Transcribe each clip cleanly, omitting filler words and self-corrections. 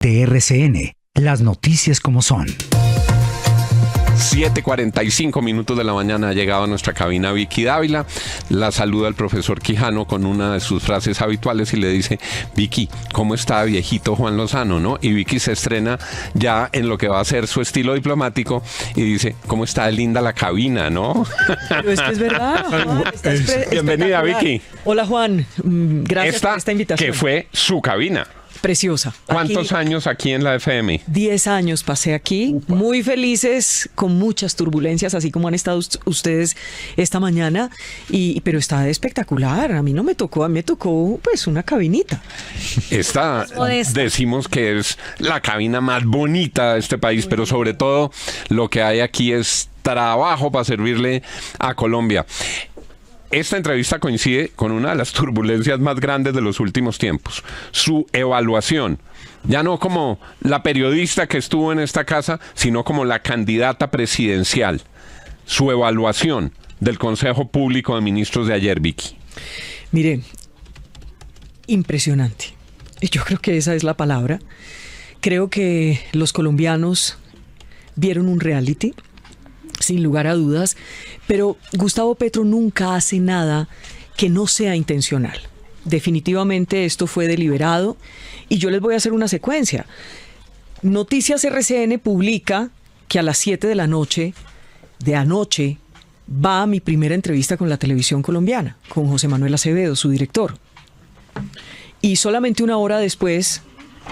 de RCN, las noticias como son. 7:45 de la mañana ha llegado a nuestra cabina Vicky Dávila. La saluda el profesor Quijano con una de sus frases habituales y le dice: Vicky, ¿cómo está viejito Juan Lozano? ¿No? Y Vicky se estrena ya en lo que va a ser su estilo diplomático y dice: ¿cómo está linda la cabina? ¿No? Pero es que es verdad, Juan, Bienvenida, Vicky. Hola, Juan. Gracias por esta invitación. Que fue su cabina. Preciosa. ¿Cuántos años aquí en la FM? 10 años pasé aquí, muy felices, con muchas turbulencias, así como han estado ustedes esta mañana, pero está espectacular. A mí no me tocó, a mí me tocó pues una cabinita. Esta decimos que es la cabina más bonita de este país, pero sobre todo lo que hay aquí es trabajo para servirle a Colombia. Esta entrevista coincide con una de las turbulencias más grandes de los últimos tiempos. Su evaluación, ya no como la periodista que estuvo en esta casa, sino como la candidata presidencial. Su evaluación del Consejo Público de Ministros de ayer, Vicky. Mire, impresionante. Yo creo que esa es la palabra. Creo que los colombianos vieron un reality, sin lugar a dudas, pero Gustavo Petro nunca hace nada que no sea intencional. Definitivamente esto fue deliberado y yo les voy a hacer una secuencia. Noticias RCN publica que a las 7 de la noche de anoche va a mi primera entrevista con la televisión colombiana, con José Manuel Acevedo, su director. Y solamente una hora después,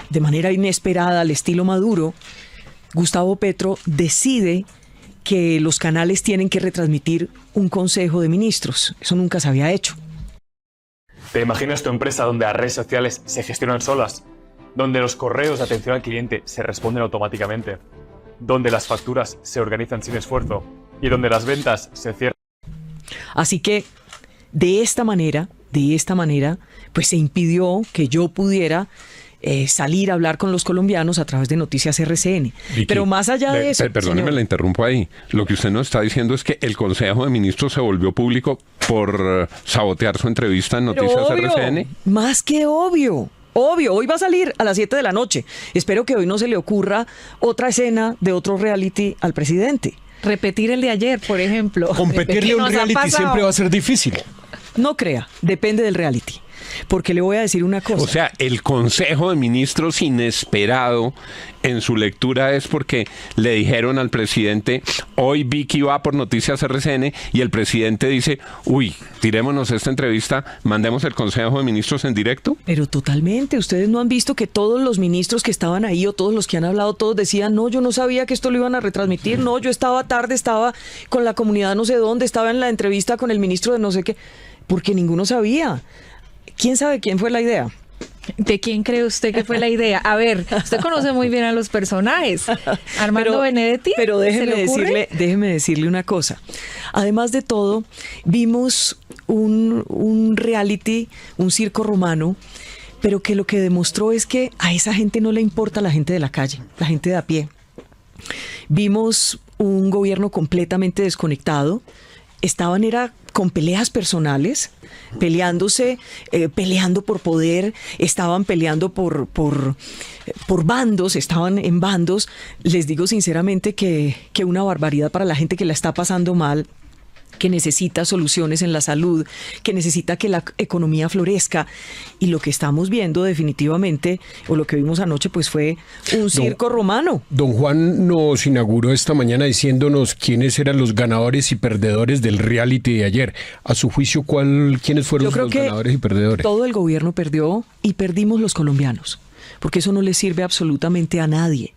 de manera inesperada, al estilo Maduro, Gustavo Petro decide que los canales tienen que retransmitir un consejo de ministros. Eso nunca se había hecho. ¿Te imaginas tu empresa donde las redes sociales se gestionan solas? Donde los correos de atención al cliente se responden automáticamente? Donde las facturas se organizan sin esfuerzo y donde las ventas se cierran. Así que de esta manera, pues se impidió que yo pudiera salir a hablar con los colombianos a través de Noticias RCN. Vicky, pero más allá de eso... Perdóneme, señor, la interrumpo ahí. Lo que usted nos está diciendo es que el Consejo de Ministros se volvió público por sabotear su entrevista en Noticias obvio, RCN. Más que obvio. Obvio, hoy va a salir a las 7 de la noche. Espero que hoy no se le ocurra otra escena de otro reality al presidente. Repetir el de ayer, por ejemplo. Competirle a un reality siempre va a ser difícil. No crea, depende del reality. Porque le voy a decir una cosa. O sea, el Consejo de Ministros inesperado en su lectura es porque le dijeron al presidente: hoy Vicky va por Noticias RCN, y el presidente dice: uy, tirémonos esta entrevista, mandemos el Consejo de Ministros en directo. Pero totalmente, ustedes no han visto que todos los ministros que estaban ahí o todos los que han hablado, todos decían: no, yo no sabía que esto lo iban a retransmitir, no, yo estaba tarde, estaba con la comunidad no sé dónde, estaba en la entrevista con el ministro de no sé qué, porque ninguno sabía. ¿Quién sabe quién fue la idea? ¿De quién cree usted que fue la idea? A ver, usted conoce muy bien a los personajes. Armando Benedetti. Pero déjeme decirle una cosa. Además de todo, vimos un reality, un circo romano, pero que lo que demostró es que a esa gente no le importa la gente de la calle, la gente de a pie. Vimos un gobierno completamente desconectado. Era con peleas personales, peleándose, peleando por poder, estaban peleando por bandos, estaban en bandos. Les digo sinceramente que una barbaridad para la gente que la está pasando mal, que necesita soluciones en la salud, que necesita que la economía florezca. Y lo que estamos viendo definitivamente, o lo que vimos anoche, pues fue un circo romano. Don Juan nos inauguró esta mañana diciéndonos quiénes eran los ganadores y perdedores del reality de ayer. A su juicio, ¿quiénes fueron los ganadores y perdedores? Todo el gobierno perdió y perdimos los colombianos, porque eso no le sirve absolutamente a nadie.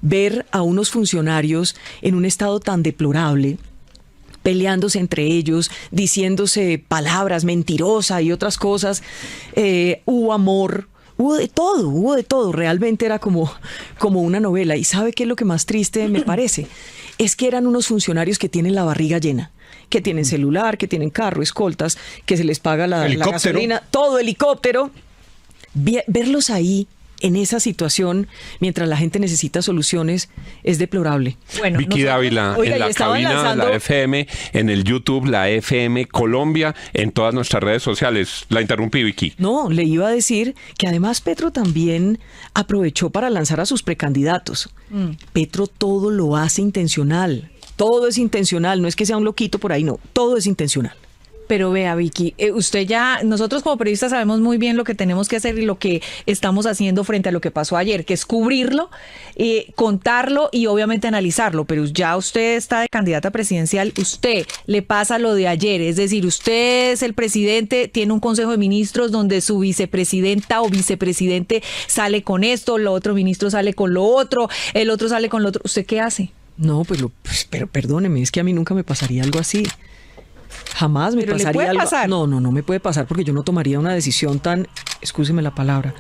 Ver a unos funcionarios en un estado tan deplorable, peleándose entre ellos, diciéndose palabras mentirosas y otras cosas. Hubo amor, hubo de todo. Realmente era como una novela. ¿Y sabe qué es lo que más triste me parece? Es que eran unos funcionarios que tienen la barriga llena, que tienen celular, que tienen carro, escoltas, que se les paga la gasolina, todo, helicóptero. Verlos ahí en esa situación, mientras la gente necesita soluciones, es deplorable. Bueno, Vicky Dávila, oiga, en la cabina, la FM, en el YouTube, la FM Colombia, en todas nuestras redes sociales. La interrumpí, Vicky. No, le iba a decir que además Petro también aprovechó para lanzar a sus precandidatos. Petro todo lo hace intencional. Todo es intencional, no es que sea un loquito por ahí, no, todo es intencional. Pero vea, Vicky, nosotros como periodistas sabemos muy bien lo que tenemos que hacer y lo que estamos haciendo frente a lo que pasó ayer, que es cubrirlo, contarlo y obviamente analizarlo. Pero ya usted está de candidata presidencial, usted le pasa lo de ayer, es decir, usted es el presidente, tiene un consejo de ministros donde su vicepresidenta o vicepresidente sale con esto, el otro ministro sale con lo otro, el otro sale con lo otro. ¿Usted qué hace? No, pero perdóneme, es que a mí nunca me pasaría algo así. Jamás me pasaría ¿le puede algo. pasar? No me puede pasar porque yo no tomaría una decisión tan, excúseme la palabra,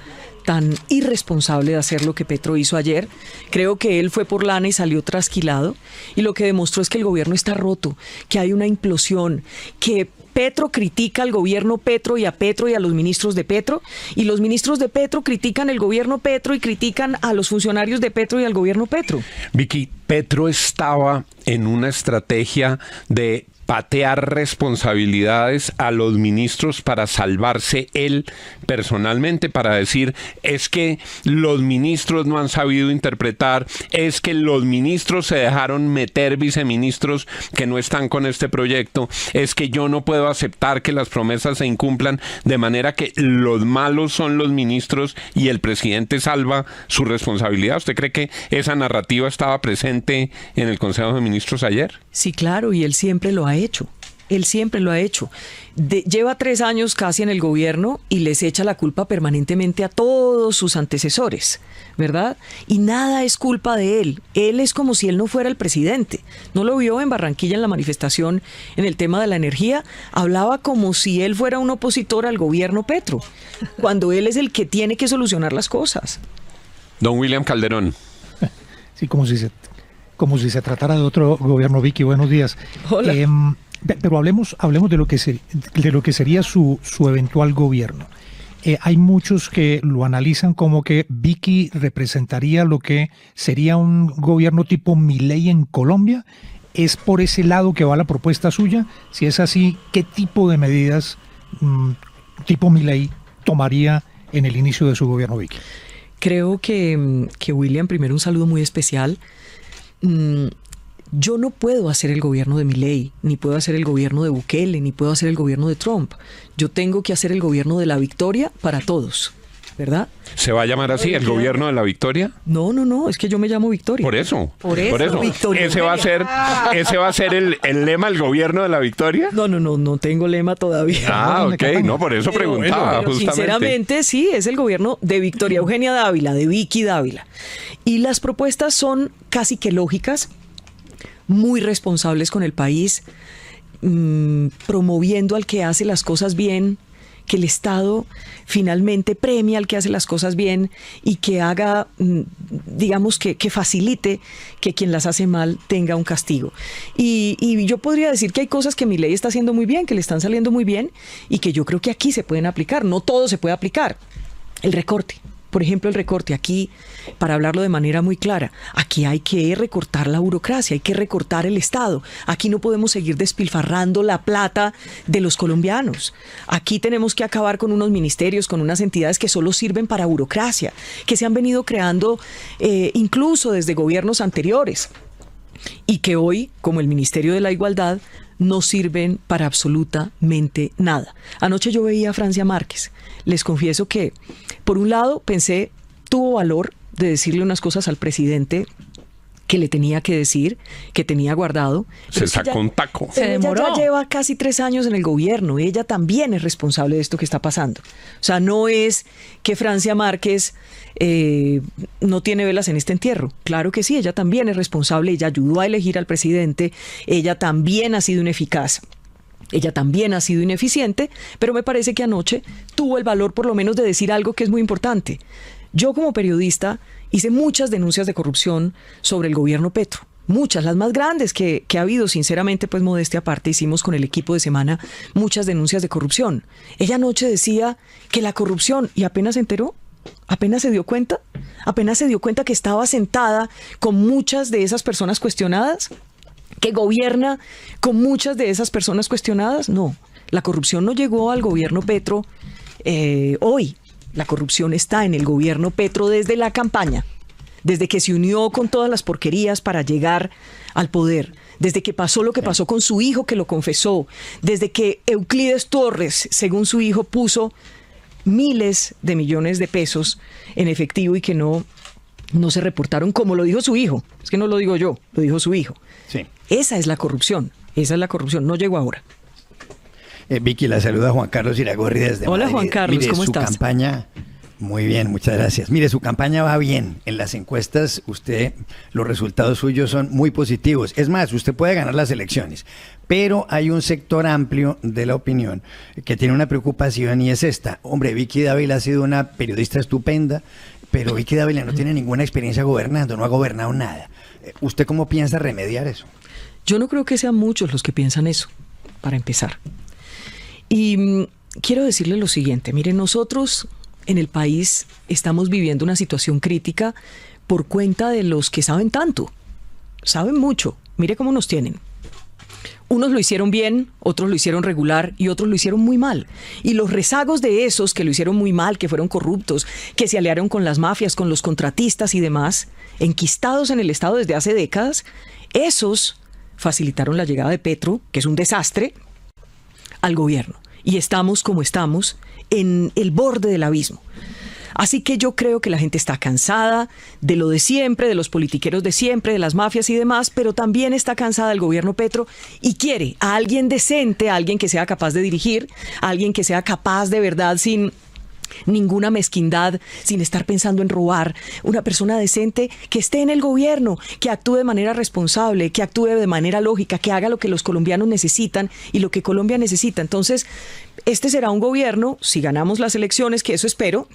tan irresponsable de hacer lo que Petro hizo ayer. Creo que él fue por lana y salió trasquilado, y lo que demostró es que el gobierno está roto, que hay una implosión, que Petro critica al gobierno Petro y a los ministros de Petro, y los ministros de Petro critican el gobierno Petro y critican a los funcionarios de Petro y al gobierno Petro. Vicky, Petro estaba en una estrategia de patear responsabilidades a los ministros para salvarse él personalmente, para decir, es que los ministros no han sabido interpretar, es que los ministros se dejaron meter viceministros que no están con este proyecto, es que yo no puedo aceptar que las promesas se incumplan, de manera que los malos son los ministros y el presidente salva su responsabilidad. ¿Usted cree que esa narrativa estaba presente en el Consejo de Ministros ayer? Sí, claro, y él siempre lo ha hecho. Él siempre lo ha hecho. Lleva 3 años casi en el gobierno y les echa la culpa permanentemente a todos sus antecesores, ¿verdad? Y nada es culpa de él. Él es como si él no fuera el presidente. ¿No lo vio en Barranquilla en la manifestación en el tema de la energía? Hablaba como si él fuera un opositor al gobierno Petro, cuando él es el que tiene que solucionar las cosas. Don William Calderón. Sí, como si se tratara de otro gobierno. Vicky, buenos días. Hola. Pero hablemos de lo que sería su eventual gobierno. Hay muchos que lo analizan como que Vicky representaría lo que sería un gobierno tipo Milei en Colombia. ¿Es por ese lado que va la propuesta suya? Si es así, ¿qué tipo de medidas tipo Milei tomaría en el inicio de su gobierno, Vicky? Creo que William, primero un saludo muy especial. Yo no puedo hacer el gobierno de Milei, ni puedo hacer el gobierno de Bukele, ni puedo hacer el gobierno de Trump. Yo tengo que hacer el gobierno de la victoria para todos, ¿verdad? ¿Se va a llamar así, el gobierno de la victoria? No, es que yo me llamo Victoria. Por eso. Victoria. ¿Ese va a ser el lema, el gobierno de la victoria? No tengo lema todavía. Ok, no, por eso preguntaba, pero justamente. Sinceramente, sí, es el gobierno de Victoria Eugenia Dávila, de Vicky Dávila. Y las propuestas son casi que lógicas, muy responsables con el país, promoviendo al que hace las cosas bien, que el Estado finalmente premie al que hace las cosas bien y que haga, digamos, que facilite que quien las hace mal tenga un castigo. Y yo podría decir que hay cosas que Milei está haciendo muy bien, que le están saliendo muy bien y que yo creo que aquí se pueden aplicar. No todo se puede aplicar. El recorte. Por ejemplo, el recorte aquí, para hablarlo de manera muy clara, aquí hay que recortar la burocracia, hay que recortar el Estado. Aquí no podemos seguir despilfarrando la plata de los colombianos. Aquí tenemos que acabar con unos ministerios, con unas entidades que solo sirven para burocracia, que se han venido creando incluso desde gobiernos anteriores y que hoy, como el Ministerio de la Igualdad, no sirven para absolutamente nada. Anoche yo veía a Francia Márquez. Les confieso que, por un lado, pensé, tuvo valor de decirle unas cosas al presidente que le tenía que decir, que tenía guardado. Se sacó un taco. Se demoró. Ella ya lleva casi 3 años en el gobierno. Ella también es responsable de esto que está pasando. O sea, no es que Francia Márquez no tiene velas en este entierro. Claro que sí, ella también es responsable. Ella ayudó a elegir al presidente. Ella también ha sido ineficaz. Ella también ha sido ineficiente, pero me parece que anoche tuvo el valor por lo menos de decir algo que es muy importante. Yo como periodista hice muchas denuncias de corrupción sobre el gobierno Petro. Muchas, las más grandes que ha habido, sinceramente, pues modestia aparte, hicimos con el equipo de Semana muchas denuncias de corrupción. Ella anoche decía que la corrupción, y apenas se enteró, ¿Apenas se dio cuenta? ¿Apenas se dio cuenta que estaba sentada con muchas de esas personas cuestionadas? ¿Que gobierna con muchas de esas personas cuestionadas? No, la corrupción no llegó al gobierno Petro hoy. La corrupción está en el gobierno Petro desde la campaña, desde que se unió con todas las porquerías para llegar al poder, desde que pasó lo que pasó con su hijo que lo confesó, desde que Euclides Torres, según su hijo, puso miles de millones de pesos en efectivo y que no se reportaron, como lo dijo su hijo. Es que no lo digo yo, lo dijo su hijo. Sí. Esa es la corrupción, no llegó ahora. Vicky, la saluda Juan Carlos Iragorri desde Hola, Madrid. Juan Carlos, Mire, ¿cómo estás? Su campaña, muy bien, muchas gracias. Mire, su campaña va bien. En las encuestas, los resultados suyos son muy positivos. Es más, usted puede ganar las elecciones. Pero hay un sector amplio de la opinión que tiene una preocupación y es esta. Hombre, Vicky Dávila ha sido una periodista estupenda, pero Vicky Dávila no tiene ninguna experiencia gobernando, no ha gobernado nada. ¿Usted cómo piensa remediar eso? Yo no creo que sean muchos los que piensan eso, para empezar. Y quiero decirle lo siguiente, mire, nosotros en el país estamos viviendo una situación crítica por cuenta de los que saben tanto, saben mucho, mire cómo nos tienen. Unos lo hicieron bien, otros lo hicieron regular y otros lo hicieron muy mal. Y los rezagos de esos que lo hicieron muy mal, que fueron corruptos, que se aliaron con las mafias, con los contratistas y demás, enquistados en el Estado desde hace décadas, esos facilitaron la llegada de Petro, que es un desastre, al gobierno. Y estamos como estamos, en el borde del abismo. Así que yo creo que la gente está cansada de lo de siempre, de los politiqueros de siempre, de las mafias y demás, pero también está cansada del gobierno Petro y quiere a alguien decente, a alguien que sea capaz de dirigir, a alguien que sea capaz de verdad sin ninguna mezquindad, sin estar pensando en robar, una persona decente que esté en el gobierno, que actúe de manera responsable, que actúe de manera lógica, que haga lo que los colombianos necesitan y lo que Colombia necesita. Entonces, este será un gobierno, si ganamos las elecciones, que eso espero,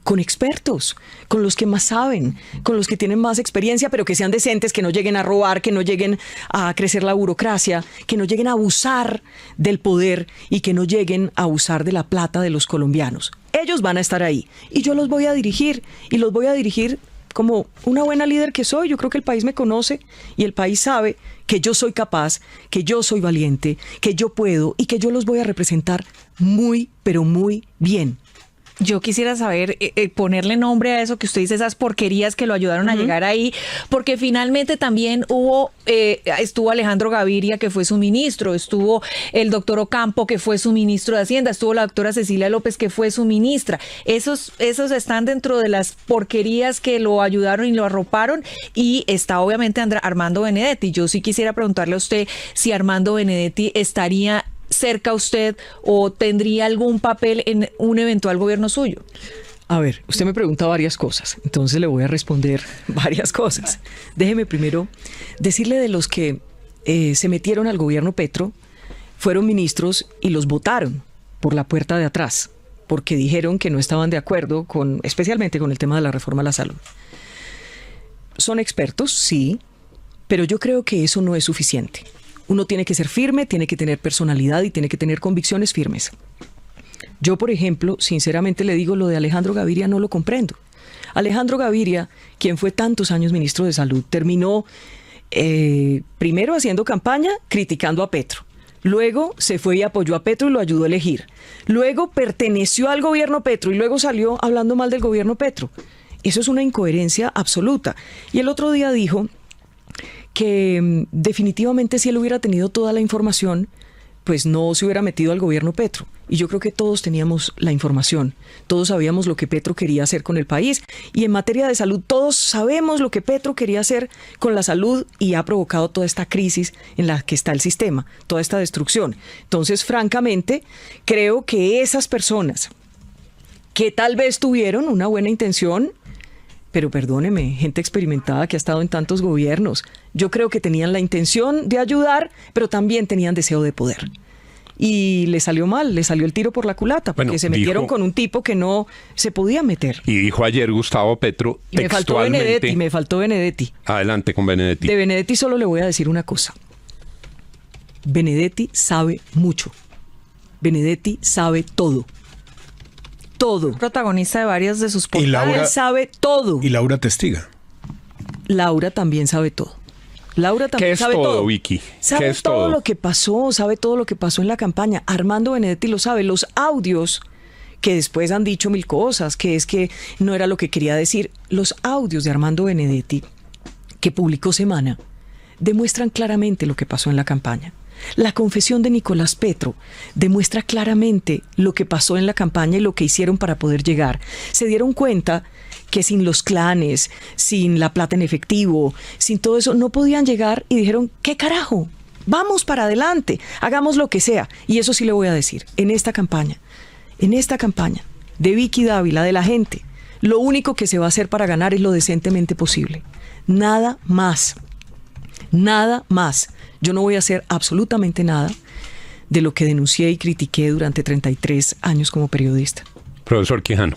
con expertos, con los que más saben, con los que tienen más experiencia, pero que sean decentes, que no lleguen a robar, que no lleguen a crecer la burocracia, que no lleguen a abusar del poder y que no lleguen a abusar de la plata de los colombianos. Ellos van a estar ahí y yo los voy a dirigir y los voy a dirigir como una buena líder que soy. Yo creo que el país me conoce y el país sabe que yo soy capaz, que yo soy valiente, que yo puedo y que yo los voy a representar muy, pero muy bien. Yo quisiera saber, ponerle nombre a eso que usted dice, esas porquerías que lo ayudaron a llegar ahí, porque finalmente también estuvo Alejandro Gaviria, que fue su ministro, estuvo el doctor Ocampo, que fue su ministro de Hacienda, estuvo la doctora Cecilia López, que fue su ministra. Esos están dentro de las porquerías que lo ayudaron y lo arroparon, y está obviamente Armando Benedetti. Yo sí quisiera preguntarle a usted si Armando Benedetti estaría cerca a usted o tendría algún papel en un eventual gobierno suyo. A ver, usted me pregunta varias cosas, entonces le voy a responder varias cosas. Déjeme primero decirle de los que se metieron al gobierno Petro, fueron ministros y los votaron por la puerta de atrás, porque dijeron que no estaban de acuerdo especialmente con el tema de la reforma a la salud. Son expertos, sí, pero yo creo que eso no es suficiente. Uno tiene que ser firme, tiene que tener personalidad y tiene que tener convicciones firmes. Yo, por ejemplo, sinceramente le digo, lo de Alejandro Gaviria no lo comprendo. Alejandro Gaviria, quien fue tantos años ministro de Salud, terminó primero haciendo campaña criticando a Petro. Luego se fue y apoyó a Petro y lo ayudó a elegir. Luego perteneció al gobierno Petro y luego salió hablando mal del gobierno Petro. Eso es una incoherencia absoluta. Y el otro día dijo que definitivamente si él hubiera tenido toda la información, pues no se hubiera metido al gobierno Petro. Y yo creo que todos teníamos la información, todos sabíamos lo que Petro quería hacer con el país. Y en materia de salud, todos sabemos lo que Petro quería hacer con la salud y ha provocado toda esta crisis en la que está el sistema, toda esta destrucción. Entonces, francamente, creo que esas personas que tal vez tuvieron una buena intención, pero perdóneme, gente experimentada que ha estado en tantos gobiernos, yo creo que tenían la intención de ayudar, pero también tenían deseo de poder. Y le salió mal, le salió el tiro por la culata, porque se metieron con un tipo que no se podía meter. Y dijo ayer Gustavo Petro textualmente... Me faltó Benedetti. Adelante con Benedetti. De Benedetti solo le voy a decir una cosa. Benedetti sabe mucho. Benedetti sabe todo. todo. Protagonista de varias de sus portadas. Y Laura Él sabe todo. Y Laura testiga. Laura también sabe todo. Laura también sabe todo. ¿Qué es todo, Vicky? Sabe ¿Qué es todo todo? lo que pasó, sabe todo lo que pasó en la campaña. Armando Benedetti lo sabe. Los audios que después han dicho mil cosas, que es que no era lo que quería decir. Los audios de Armando Benedetti que publicó Semana demuestran claramente lo que pasó en la campaña. La confesión de Nicolás Petro demuestra claramente lo que pasó en la campaña y lo que hicieron para poder llegar. Se dieron cuenta que sin los clanes, sin la plata en efectivo, sin todo eso, no podían llegar y dijeron, ¿qué carajo? Vamos para adelante, hagamos lo que sea. Y eso sí le voy a decir, en esta campaña de Vicky Dávila, de la gente, lo único que se va a hacer para ganar es lo decentemente posible. Nada más. Nada más. Yo no voy a hacer absolutamente nada de lo que denuncié y critiqué durante 33 años como periodista. Profesor Quijano.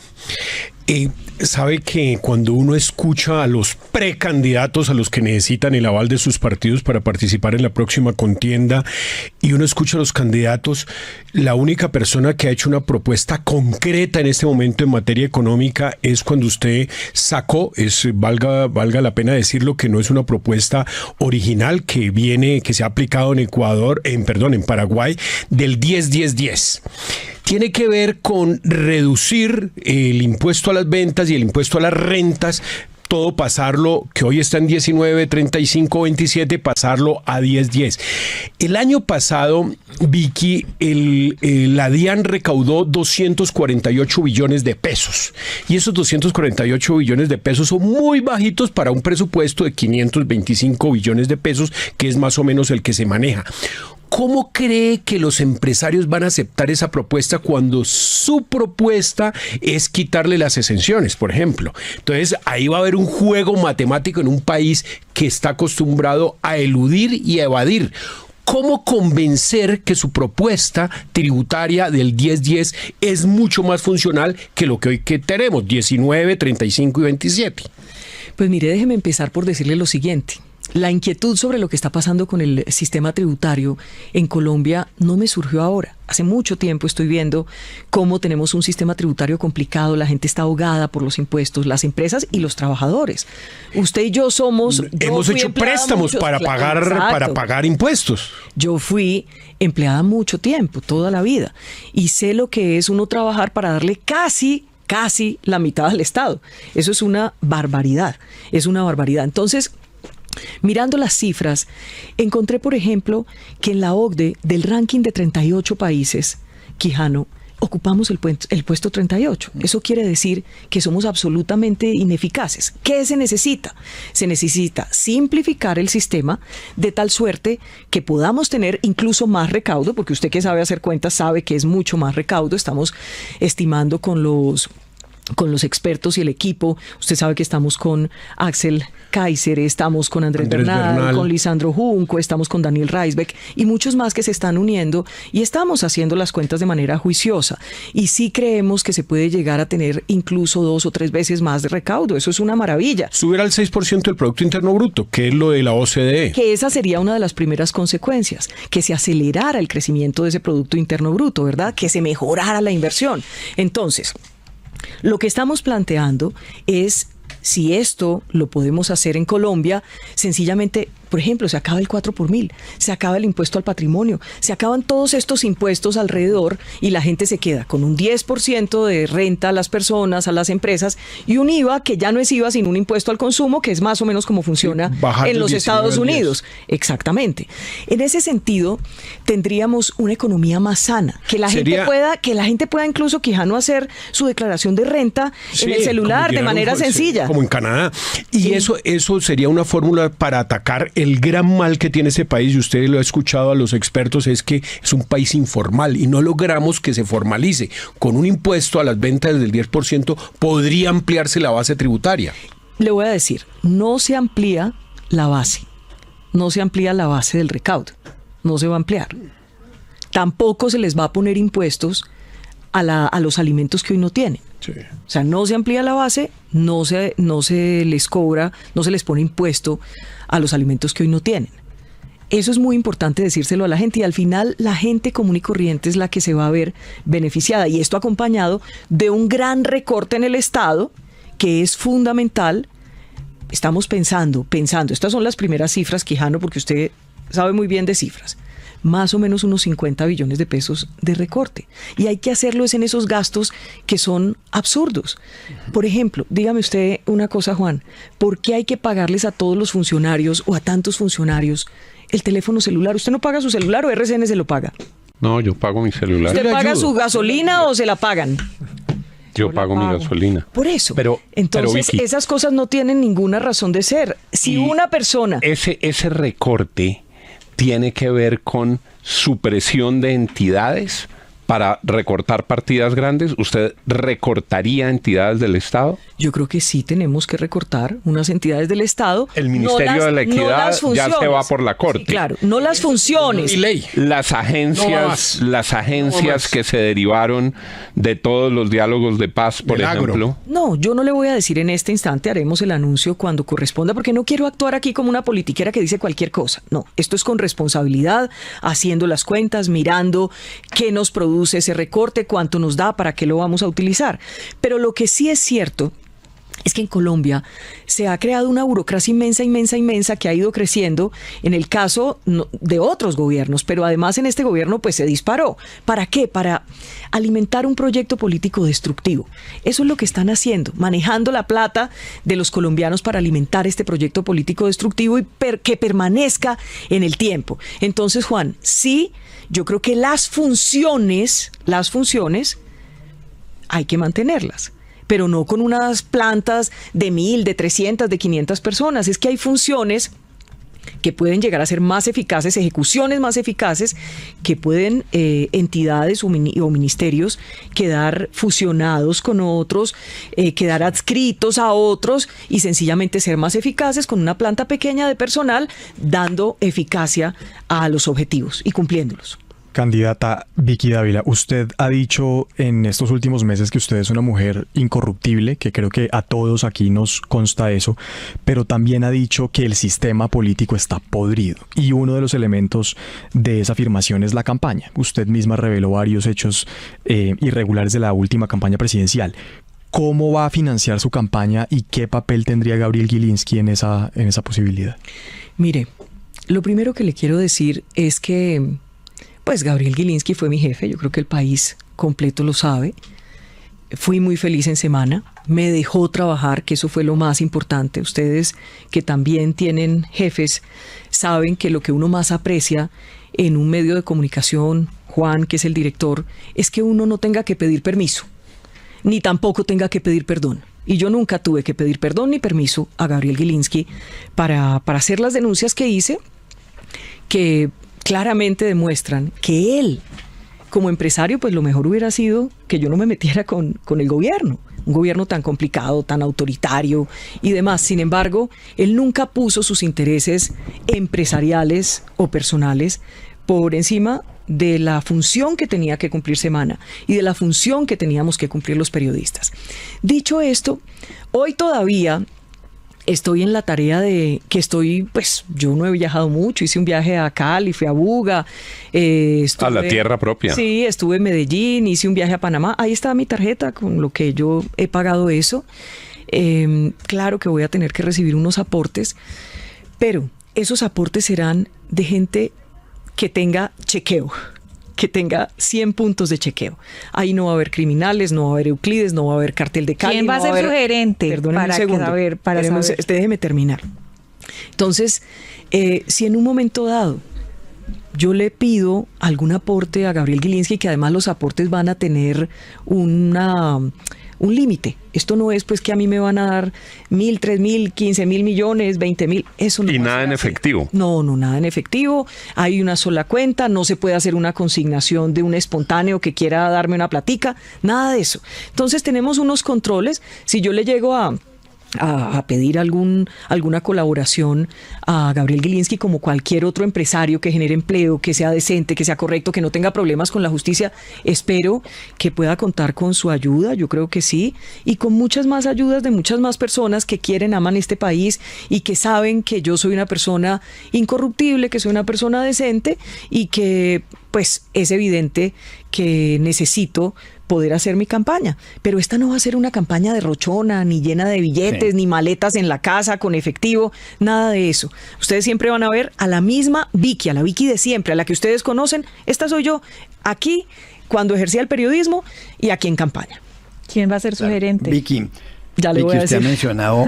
Sabe que cuando uno escucha a los precandidatos, a los que necesitan el aval de sus partidos para participar en la próxima contienda, y uno escucha a los candidatos, la única persona que ha hecho una propuesta concreta en este momento en materia económica es cuando usted sacó, valga la pena decirlo, que no es una propuesta original que se ha aplicado en en Paraguay, del 10-10-10. Tiene que ver con reducir el impuesto a las ventas y el impuesto a las rentas, todo pasarlo, que hoy está en 19, 35, 27, pasarlo a 10-10. El año pasado, Vicky, la DIAN recaudó 248 billones de pesos. Y esos 248 billones de pesos son muy bajitos para un presupuesto de 525 billones de pesos, que es más o menos el que se maneja. ¿Cómo cree que los empresarios van a aceptar esa propuesta cuando su propuesta es quitarle las exenciones, por ejemplo? Entonces, ahí va a haber un juego matemático en un país que está acostumbrado a eludir y a evadir. ¿Cómo convencer que su propuesta tributaria del 10-10 es mucho más funcional que lo que hoy tenemos, 19, 35 y 27? Pues mire, déjeme empezar por decirle lo siguiente. La inquietud sobre lo que está pasando con el sistema tributario en Colombia no me surgió ahora. Hace mucho tiempo estoy viendo cómo tenemos un sistema tributario complicado, la gente está ahogada por los impuestos, las empresas y los trabajadores. Usted y yo hemos hecho préstamos para pagar impuestos. Yo fui empleada mucho tiempo, toda la vida, y sé lo que es uno trabajar para darle casi la mitad al Estado. Eso es una barbaridad, Entonces, mirando las cifras, encontré, por ejemplo, que en la OCDE, del ranking de 38 países, Quijano, ocupamos el puesto 38. Eso quiere decir que somos absolutamente ineficaces. ¿Qué se necesita? Se necesita simplificar el sistema de tal suerte que podamos tener incluso más recaudo, porque usted que sabe hacer cuentas sabe que es mucho más recaudo. Estamos estimando con los expertos y el equipo. Usted sabe que estamos con Axel Kaiser, estamos con Andrés Bernal, con Lisandro Junco, estamos con Daniel Reisbeck y muchos más que se están uniendo y estamos haciendo las cuentas de manera juiciosa. Y sí creemos que se puede llegar a tener incluso 2 o 3 veces más de recaudo. Eso es una maravilla. Subir al 6% del Producto Interno Bruto, que es lo de la OCDE. Que esa sería una de las primeras consecuencias, que se acelerara el crecimiento de ese Producto Interno Bruto, ¿verdad? Que se mejorara la inversión. Entonces, lo que estamos planteando es si esto lo podemos hacer en Colombia, sencillamente, por ejemplo, se acaba el 4 por mil, se acaba el impuesto al patrimonio, se acaban todos estos impuestos alrededor y la gente se queda con un 10% de renta a las personas, a las empresas y un IVA que ya no es IVA sino un impuesto al consumo, que es más o menos como funciona en los Estados Unidos. Exactamente. En ese sentido, tendríamos una economía más sana, que la gente pueda incluso, Quijano, hacer su declaración de renta en el celular de manera sencilla. Como en Canadá. Y eso sería una fórmula para atacar el gran mal que tiene ese país, y usted lo ha escuchado a los expertos, es que es un país informal y no logramos que se formalice. Con un impuesto a las ventas del 10% podría ampliarse la base tributaria. Le voy a decir, no se amplía la base del recaudo, no se va a ampliar. Tampoco se les va a poner impuestos a los alimentos que hoy no tienen. Sí. O sea, no se amplía la base, no se les cobra, no se les pone impuesto a los alimentos que hoy no tienen. Eso es muy importante decírselo a la gente y al final la gente común y corriente es la que se va a ver beneficiada y esto acompañado de un gran recorte en el Estado que es fundamental. Estamos pensando, estas son las primeras cifras, Quijano, porque usted sabe muy bien de cifras, más o menos unos 50 billones de pesos de recorte. Y hay que hacerlo en esos gastos que son absurdos. Por ejemplo, dígame usted una cosa, Juan, ¿por qué hay que pagarles a todos los funcionarios o a tantos funcionarios el teléfono celular? ¿Usted no paga su celular o RCN se lo paga? No, yo pago mi celular. ¿Usted paga su gasolina o se la pagan? Yo pago mi gasolina. Por eso. Entonces, pero Vicky, esas cosas no tienen ninguna razón de ser. Si una persona... Ese recorte tiene que ver con supresión de entidades para recortar partidas grandes. ¿Usted recortaría entidades del Estado? Yo creo que sí tenemos que recortar unas entidades del Estado. El Ministerio de la Equidad ya se va por la Corte. Sí, claro, no las funciones. Y ley. Las agencias que se derivaron de todos los diálogos de paz, por ejemplo. No, yo no le voy a decir en este instante, haremos el anuncio cuando corresponda, porque no quiero actuar aquí como una politiquera que dice cualquier cosa. No, esto es con responsabilidad, haciendo las cuentas, mirando qué nos produce ese recorte, cuánto nos da, para qué lo vamos a utilizar. Pero lo que sí es cierto es que en Colombia se ha creado una burocracia inmensa que ha ido creciendo en el caso de otros gobiernos, pero además en este gobierno pues se disparó. ¿Para qué? Para alimentar un proyecto político destructivo. Eso es lo que están haciendo, manejando la plata de los colombianos para alimentar este proyecto político destructivo y que permanezca en el tiempo. Entonces, Juan, sí, yo creo que las funciones hay que mantenerlas, pero no con unas plantas de 1.000, de 300, de 500 personas. Es que hay funciones que pueden llegar a ser más eficaces, ejecuciones más eficaces, que pueden entidades o ministerios quedar fusionados con otros, quedar adscritos a otros y sencillamente ser más eficaces con una planta pequeña de personal, dando eficacia a los objetivos y cumpliéndolos. Candidata Vicky Dávila, usted ha dicho en estos últimos meses que usted es una mujer incorruptible, que creo que a todos aquí nos consta eso, pero también ha dicho que el sistema político está podrido. Y uno de los elementos de esa afirmación es la campaña. Usted misma reveló varios hechos irregulares de la última campaña presidencial. ¿Cómo va a financiar su campaña y qué papel tendría Gabriel Gilinski en esa posibilidad? Mire, lo primero que le quiero decir es que pues Gabriel Gilinski fue mi jefe, yo creo que el país completo lo sabe. Fui muy feliz en semana, me dejó trabajar, que eso fue lo más importante. Ustedes que también tienen jefes saben que lo que uno más aprecia en un medio de comunicación, Juan, que es el director, es que uno no tenga que pedir permiso, ni tampoco tenga que pedir perdón. Y yo nunca tuve que pedir perdón ni permiso a Gabriel Gilinski para hacer las denuncias que hice, que claramente demuestran que él, como empresario, pues lo mejor hubiera sido que yo no me metiera con el gobierno, un gobierno tan complicado, tan autoritario y demás. Sin embargo, él nunca puso sus intereses empresariales o personales por encima de la función que tenía que cumplir Semana y de la función que teníamos que cumplir los periodistas. Dicho esto, hoy todavía estoy en la tarea de que yo no he viajado mucho, hice un viaje a Cali, fui a Buga. A la tierra propia. Sí, estuve en Medellín, hice un viaje a Panamá. Ahí está mi tarjeta con lo que yo he pagado eso. Claro que voy a tener que recibir unos aportes, pero esos aportes serán de gente que tenga chequeo, que tenga 100 puntos de chequeo. Ahí no va a haber criminales, no va a haber Euclides, no va a haber cartel de Cali. ¿Quién va a ser su gerente? Perdóneme un segundo. Déjeme terminar. Entonces, si en un momento dado yo le pido algún aporte a Gabriel Gilinski, que además los aportes van a tener un límite. Esto no es pues que a mí me van a dar 1.000, 3.000, 15.000 millones, 20.000. Eso no. Y nada en efectivo. No, nada en efectivo. Hay una sola cuenta. No se puede hacer una consignación de un espontáneo que quiera darme una platica. Nada de eso. Entonces tenemos unos controles. Si yo le llego a a pedir alguna colaboración a Gabriel Gilinski como cualquier otro empresario que genere empleo, que sea decente, que sea correcto, que no tenga problemas con la justicia. Espero que pueda contar con su ayuda, yo creo que sí, y con muchas más ayudas de muchas más personas que quieren, aman este país y que saben que yo soy una persona incorruptible, que soy una persona decente y que pues es evidente que necesito poder hacer mi campaña, pero esta no va a ser una campaña derrochona, ni llena de billetes, ni maletas en la casa con efectivo, nada de eso. Ustedes siempre van a ver a la misma Vicky, a la Vicky de siempre, a la que ustedes conocen. Esta soy yo, aquí, cuando ejercía el periodismo y aquí en campaña. ¿Quién va a ser su gerente? Vicky, ya le voy a decir. Usted ha mencionado...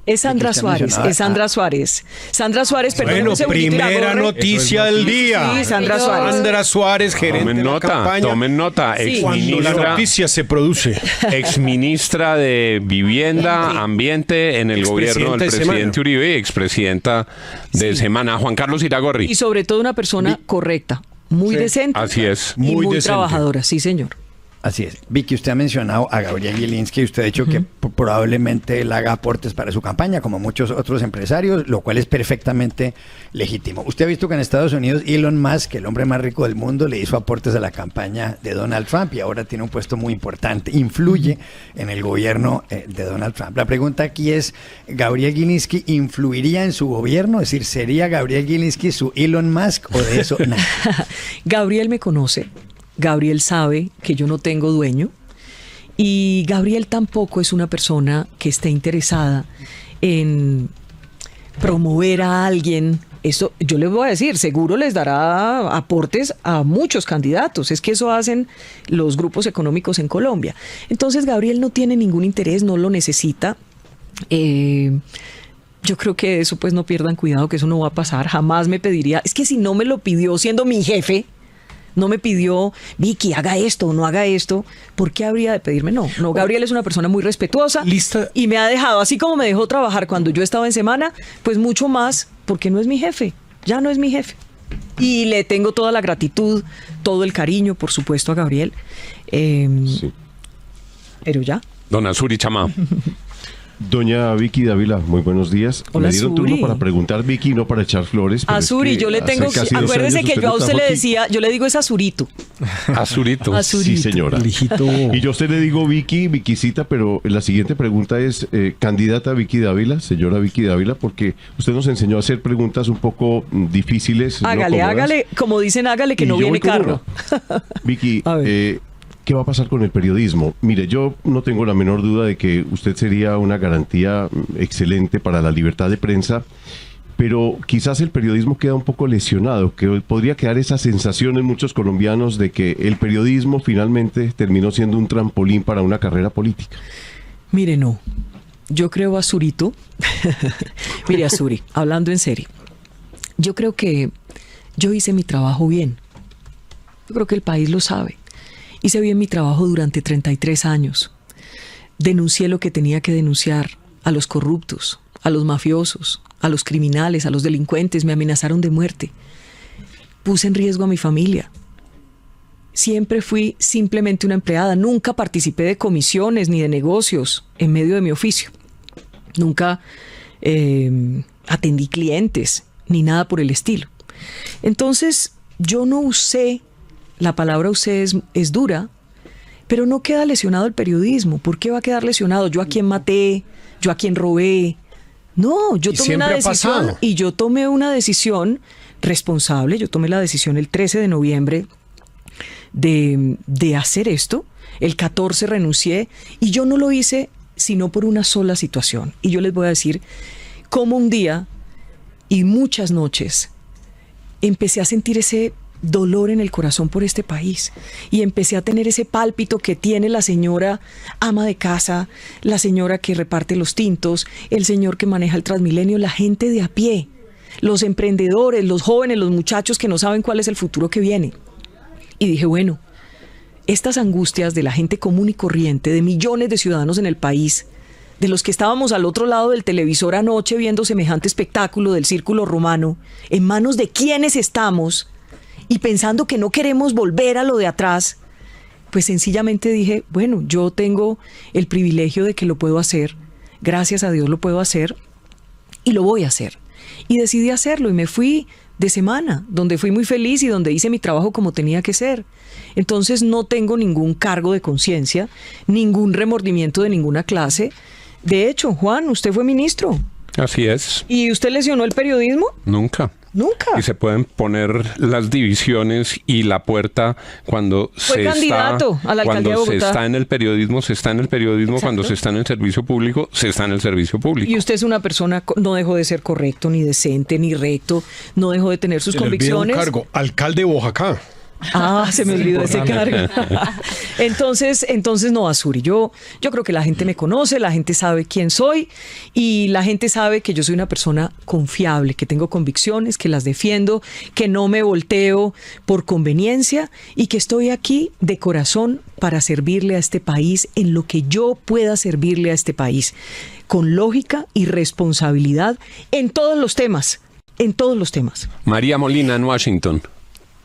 Es Sandra Suárez, es Sandra Suárez. Sandra Suárez, perdón. Bueno, primera noticia del día. Sí, Sandra Suárez. Sandra Suárez, gerente de la campaña. Tomen nota. Sí. Cuando la noticia se produce. Exministra de Vivienda, Ambiente en el gobierno del presidente Uribe y expresidenta de Semana, Juan Carlos Iragorri. Y sobre todo una persona correcta, muy decente. Así es. Y muy decente. trabajadora, sí señor. Así es. Vicky, usted ha mencionado a Gabriel Gilinski y usted ha dicho que probablemente él haga aportes para su campaña, como muchos otros empresarios, lo cual es perfectamente legítimo. Usted ha visto que en Estados Unidos Elon Musk, el hombre más rico del mundo, le hizo aportes a la campaña de Donald Trump y ahora tiene un puesto muy importante, influye en el gobierno de Donald Trump. La pregunta aquí es, ¿Gabriel Gilinski influiría en su gobierno? Es decir, ¿sería Gabriel Gilinski su Elon Musk o de eso nada? Gabriel me conoce. Gabriel sabe que yo no tengo dueño y Gabriel tampoco es una persona que esté interesada en promover a alguien. Eso yo les voy a decir, seguro les dará aportes a muchos candidatos, es que eso hacen los grupos económicos en Colombia. Entonces Gabriel no tiene ningún interés, no lo necesita. Yo creo que eso pues no pierdan cuidado, que eso no va a pasar, jamás me pediría, es que si no me lo pidió siendo mi jefe, no me pidió, Vicky, haga esto o no haga esto, ¿por qué habría de pedirme? No, Gabriel es una persona muy respetuosa y me ha dejado, así como me dejó trabajar cuando yo estaba en Semana, pues mucho más, porque no es mi jefe, ya no es mi jefe. Y le tengo toda la gratitud, todo el cariño, por supuesto, a Gabriel. Sí. Pero ya. Don Azuri Chamá. Doña Vicky Dávila, muy buenos días. Hola, me dieron Azuri. turno para preguntar, Vicky, no para echar flores. Azuri, yo le tengo que... Acuérdese que yo a usted le decía, yo le digo es Azurito. Azurito. Sí, señora. Y yo a usted le digo Vickycita, pero la siguiente pregunta es, candidata Vicky Dávila, señora Vicky Dávila, porque usted nos enseñó a hacer preguntas un poco difíciles. Hágale, como dicen, hágale que no viene carro. Vicky, ¿qué va a pasar con el periodismo? Mire, yo no tengo la menor duda de que usted sería una garantía excelente para la libertad de prensa, pero quizás el periodismo queda un poco lesionado, que podría quedar esa sensación en muchos colombianos de que el periodismo finalmente terminó siendo un trampolín para una carrera política. Mire, no. Yo creo, Azurito, mire, Azuri, hablando en serio, yo creo que yo hice mi trabajo bien. Yo creo que el país lo sabe. Hice bien mi trabajo durante 33 años. Denuncié lo que tenía que denunciar, a los corruptos, a los mafiosos, a los criminales, a los delincuentes. Me amenazaron de muerte. Puse en riesgo a mi familia. Siempre fui simplemente una empleada. Nunca participé de comisiones ni de negocios en medio de mi oficio. Nunca atendí clientes ni nada por el estilo. Entonces, yo no usé... La palabra usé es dura, pero no queda lesionado el periodismo. ¿Por qué va a quedar lesionado? ¿Yo a quién maté? ¿Yo a quién robé? No, yo tomé una decisión y yo tomé una decisión responsable. Yo tomé la decisión el 13 de noviembre de hacer esto. El 14 renuncié y yo no lo hice sino por una sola situación. Y yo les voy a decir cómo un día y muchas noches empecé a sentir ese dolor en el corazón por este país y empecé a tener ese pálpito que tiene la señora ama de casa, la señora que reparte los tintos, el señor que maneja el Transmilenio, la gente de a pie, los emprendedores, los jóvenes, los muchachos que no saben cuál es el futuro que viene. Y dije, bueno, estas angustias de la gente común y corriente, de millones de ciudadanos en el país, de los que estábamos al otro lado del televisor anoche viendo semejante espectáculo del Círculo Romano, ¿en manos de quiénes estamos? Y pensando que no queremos volver a lo de atrás, pues sencillamente dije, bueno, yo tengo el privilegio de que lo puedo hacer. Gracias a Dios lo puedo hacer y lo voy a hacer. Y decidí hacerlo y me fui de semana, donde fui muy feliz y donde hice mi trabajo como tenía que ser. Entonces no tengo ningún cargo de conciencia, ningún remordimiento de ninguna clase. De hecho, Juan, usted fue ministro. Así es. ¿Y usted lesionó el periodismo? Nunca. Nunca. Y se pueden poner las divisiones y la puerta cuando Fue candidato a la alcaldía de Bogotá. Cuando se está en el periodismo, se está en el periodismo. Exacto. Cuando se está en el servicio público, se está en el servicio público. Y usted es una persona, no dejó de ser correcto, ni decente, ni recto, no dejó de tener sus Se le olvida convicciones. un cargo, alcalde de Boyacá. Ah, se me olvidó ese cargo. Entonces no, Azuri, yo creo que la gente me conoce, la gente sabe quién soy y la gente sabe que yo soy una persona confiable, que tengo convicciones, que las defiendo, que no me volteo por conveniencia y que estoy aquí de corazón para servirle a este país en lo que yo pueda servirle a este país, con lógica y responsabilidad en todos los temas, en todos los temas. María Molina en Washington.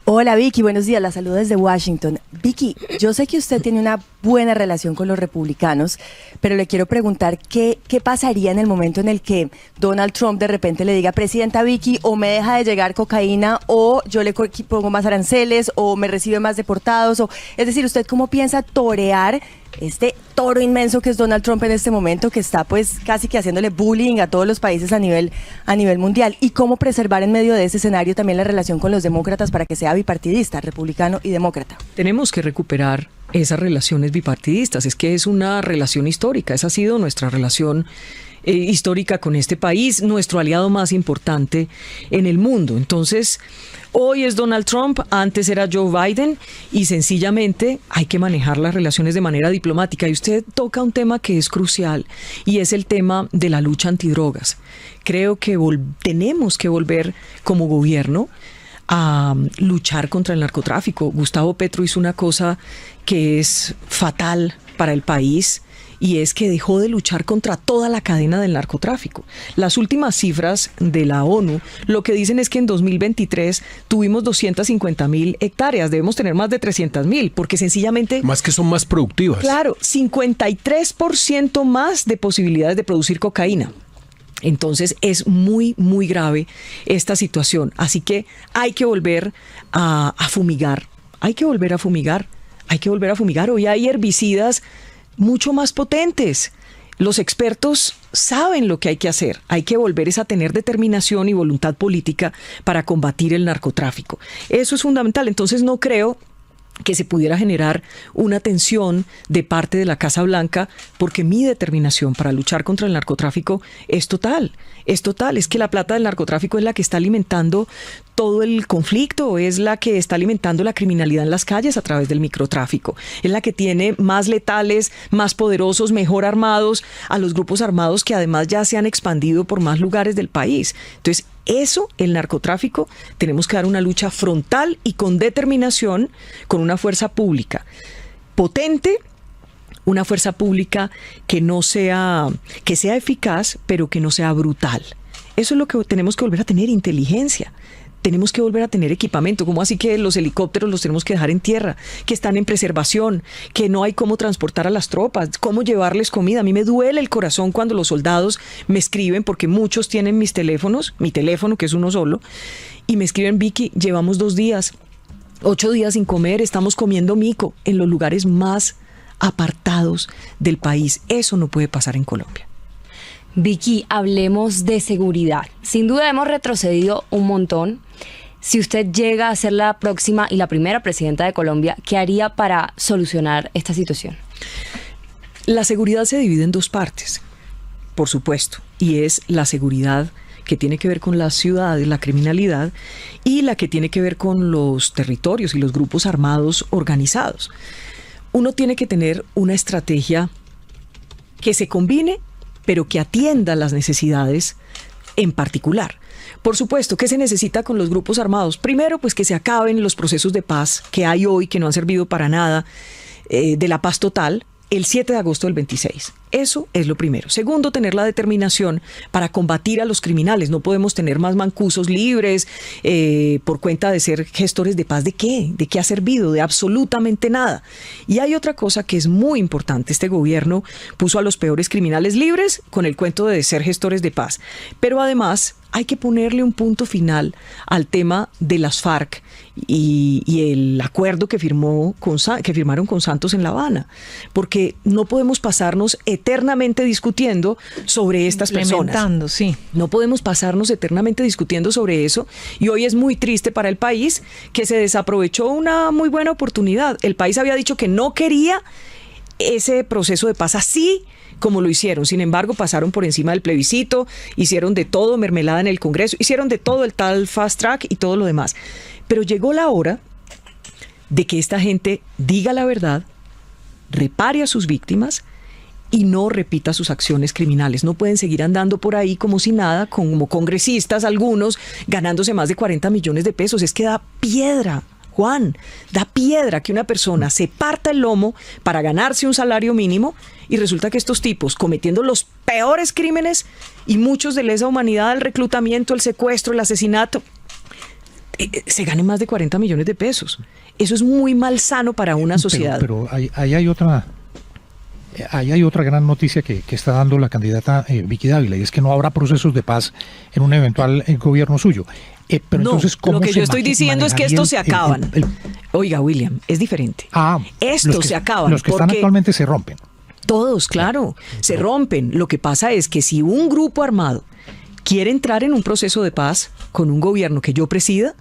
Hola Vicky, buenos días, la saludo desde Washington. Vicky, yo sé que usted tiene una buena relación con los republicanos, pero le quiero preguntar qué pasaría en el momento en el que Donald Trump de repente le diga, Presidenta Vicky, o me deja de llegar cocaína, o yo le pongo más aranceles, o me recibe más deportados, es decir, ¿usted cómo piensa torear este toro inmenso que es Donald Trump en este momento, que está pues casi que haciéndole bullying a todos los países a nivel mundial? ¿Y cómo preservar en medio de ese escenario también la relación con los demócratas para que sea bipartidista, republicano y demócrata? Tenemos que recuperar esas relaciones bipartidistas, es que es una relación histórica, esa ha sido nuestra relación histórica con este país, nuestro aliado más importante en el mundo. Entonces, hoy es Donald Trump, antes era Joe Biden y sencillamente hay que manejar las relaciones de manera diplomática. Y usted toca un tema que es crucial y es el tema de la lucha antidrogas. Creo que tenemos que volver como gobierno a luchar contra el narcotráfico. Gustavo Petro hizo una cosa que es fatal para el país y es que dejó de luchar contra toda la cadena del narcotráfico. Las últimas cifras de la ONU lo que dicen es que en 2023 tuvimos 250.000 hectáreas, debemos tener más de 300.000, porque sencillamente... Más que son más productivas. Claro, 53% más de posibilidades de producir cocaína. Entonces es muy, muy grave esta situación. Así que hay que volver a fumigar. Hay que volver a fumigar. Hoy hay herbicidas mucho más potentes. Los expertos saben lo que hay que hacer. Hay que volver a tener determinación y voluntad política para combatir el narcotráfico. Eso es fundamental. Entonces no creo que se pudiera generar una tensión de parte de la Casa Blanca, porque mi determinación para luchar contra el narcotráfico es total. Es que la plata del narcotráfico es la que está alimentando todo el conflicto, es la que está alimentando la criminalidad en las calles a través del microtráfico, es la que tiene más letales, más poderosos, mejor armados a los grupos armados que además ya se han expandido por más lugares del país. Entonces, el narcotráfico, tenemos que dar una lucha frontal y con determinación, con una fuerza pública potente, una fuerza pública que sea eficaz, pero que no sea brutal. Eso es lo que tenemos que volver a tener, inteligencia. Tenemos que volver a tener equipamiento. ¿Cómo así que los helicópteros los tenemos que dejar en tierra? Que están en preservación, que no hay cómo transportar a las tropas, cómo llevarles comida. A mí me duele el corazón cuando los soldados me escriben, porque muchos tienen mi teléfono, que es uno solo, y me escriben, Vicky, llevamos 2 días, 8 días sin comer, estamos comiendo mico en los lugares más apartados del país. Eso no puede pasar en Colombia. Vicky, hablemos de seguridad. Sin duda hemos retrocedido un montón. Si usted llega a ser la próxima y la primera presidenta de Colombia, ¿qué haría para solucionar esta situación? La seguridad se divide en 2 partes, por supuesto, y es la seguridad que tiene que ver con las ciudades, la criminalidad, y la que tiene que ver con los territorios y los grupos armados organizados. Uno tiene que tener una estrategia que se combine, pero que atienda las necesidades en particular. Por supuesto, ¿qué se necesita con los grupos armados? Primero, pues que se acaben los procesos de paz que hay hoy, que no han servido para nada, de la paz total, el 7 de agosto del 26. Eso es lo primero. Segundo, tener la determinación para combatir a los criminales. No podemos tener más mancusos libres por cuenta de ser gestores de paz. ¿De qué? ¿De qué ha servido? De absolutamente nada. Y hay otra cosa que es muy importante. Este gobierno puso a los peores criminales libres con el cuento de ser gestores de paz. Pero además hay que ponerle un punto final al tema de las FARC y el acuerdo que firmaron con Santos en La Habana, porque no podemos pasarnos eternamente discutiendo sobre estas personas. Sí. No podemos pasarnos eternamente discutiendo sobre eso, y hoy es muy triste para el país que se desaprovechó una muy buena oportunidad. El país había dicho que no quería ese proceso de paz así como lo hicieron. Sin embargo, pasaron por encima del plebiscito, hicieron de todo, mermelada en el Congreso, hicieron de todo, el tal fast track y todo lo demás. Pero llegó la hora de que esta gente diga la verdad, repare a sus víctimas y no repita sus acciones criminales. No pueden seguir andando por ahí como si nada, como congresistas algunos, ganándose más de 40 millones de pesos. Es que da piedra, Juan, da piedra que una persona se parta el lomo para ganarse un salario mínimo y resulta que estos tipos, cometiendo los peores crímenes y muchos de lesa humanidad, el reclutamiento, el secuestro, el asesinato, se ganen más de 40 millones de pesos. Eso es muy malsano para una sociedad. Pero ahí hay otra gran noticia que está dando la candidata Vicky Dávila, y es que no habrá procesos de paz en un eventual gobierno suyo. Pero no, entonces, ¿cómo lo que yo estoy diciendo es que estos se acaban. Oiga, William, es diferente. Estos se acaban. Los que están actualmente se rompen. Todos, claro, se rompen. Lo que pasa es que si un grupo armado quiere entrar en un proceso de paz con un gobierno que yo presida,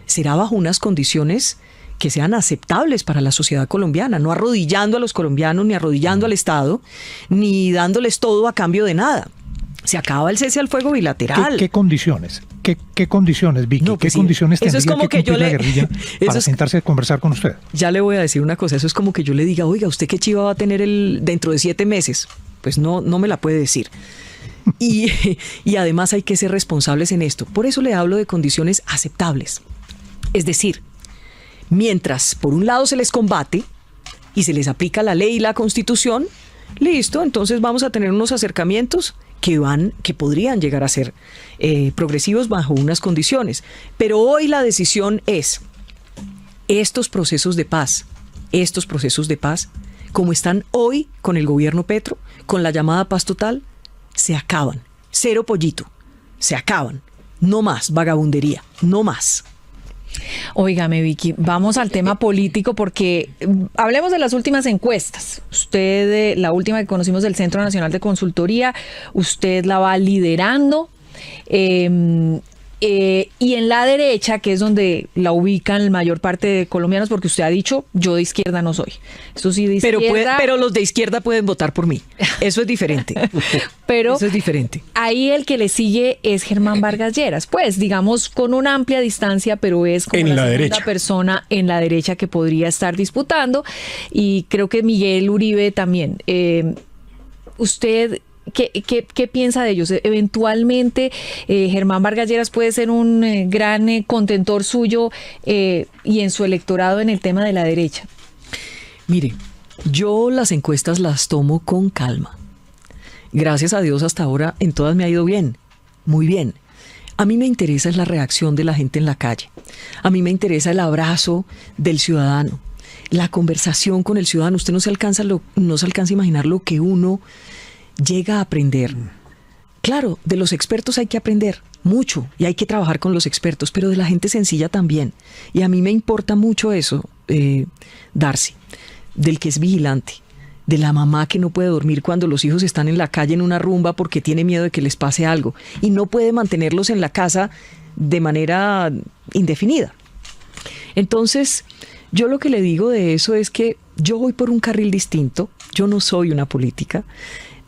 será bajo unas condiciones que sean aceptables para la sociedad colombiana, no arrodillando a los colombianos, ni arrodillando al Estado, ni dándoles todo a cambio de nada. Se acaba el cese al fuego bilateral. ¿Qué condiciones? ¿Qué condiciones, Vicky? No, pues ¿Qué condiciones tendría es como que cumplir la guerrilla para sentarse a conversar con usted? Ya le voy a decir una cosa, eso es como que yo le diga, oiga, ¿usted qué chiva va a tener dentro de 7 meses? Pues no me la puede decir. Y además hay que ser responsables en esto. Por eso le hablo de condiciones aceptables. Es decir, mientras por un lado se les combate y se les aplica la ley y la Constitución, listo, entonces vamos a tener unos acercamientos que podrían llegar a ser progresivos bajo unas condiciones. Pero hoy la decisión es, estos procesos de paz, como están hoy con el gobierno Petro, con la llamada paz total, se acaban. Cero pollito, se acaban. No más vagabundería, no más. Óigame, Vicky, vamos al tema político porque hablemos de las últimas encuestas. Usted, la última que conocimos del Centro Nacional de Consultoría, usted la va liderando. Y en la derecha, que es donde la ubican la mayor parte de colombianos, porque usted ha dicho, yo de izquierda no soy. Eso sí, de izquierda. Pero los de izquierda pueden votar por mí. Eso es diferente. Eso es diferente. Ahí el que le sigue es Germán Vargas Lleras. Pues, digamos, con una amplia distancia, pero es como la segunda persona en la derecha que podría estar disputando. Y creo que Miguel Uribe también. Usted... ¿Qué piensa de ellos? Eventualmente Germán Vargas Lleras puede ser un gran contentor suyo y en su electorado en el tema de la derecha. Mire, yo las encuestas las tomo con calma. Gracias a Dios hasta ahora en todas me ha ido bien, muy bien. A mí me interesa es la reacción de la gente en la calle. A mí me interesa el abrazo del ciudadano, la conversación con el ciudadano. Usted no se alcanza a imaginar lo que uno llega a aprender. Claro, de los expertos hay que aprender mucho y hay que trabajar con los expertos, pero de la gente sencilla también. Y a mí me importa mucho eso, Darcy, del que es vigilante, de la mamá que no puede dormir cuando los hijos están en la calle en una rumba porque tiene miedo de que les pase algo y no puede mantenerlos en la casa de manera indefinida. Entonces, yo lo que le digo de eso es que yo voy por un carril distinto. Yo no soy una política.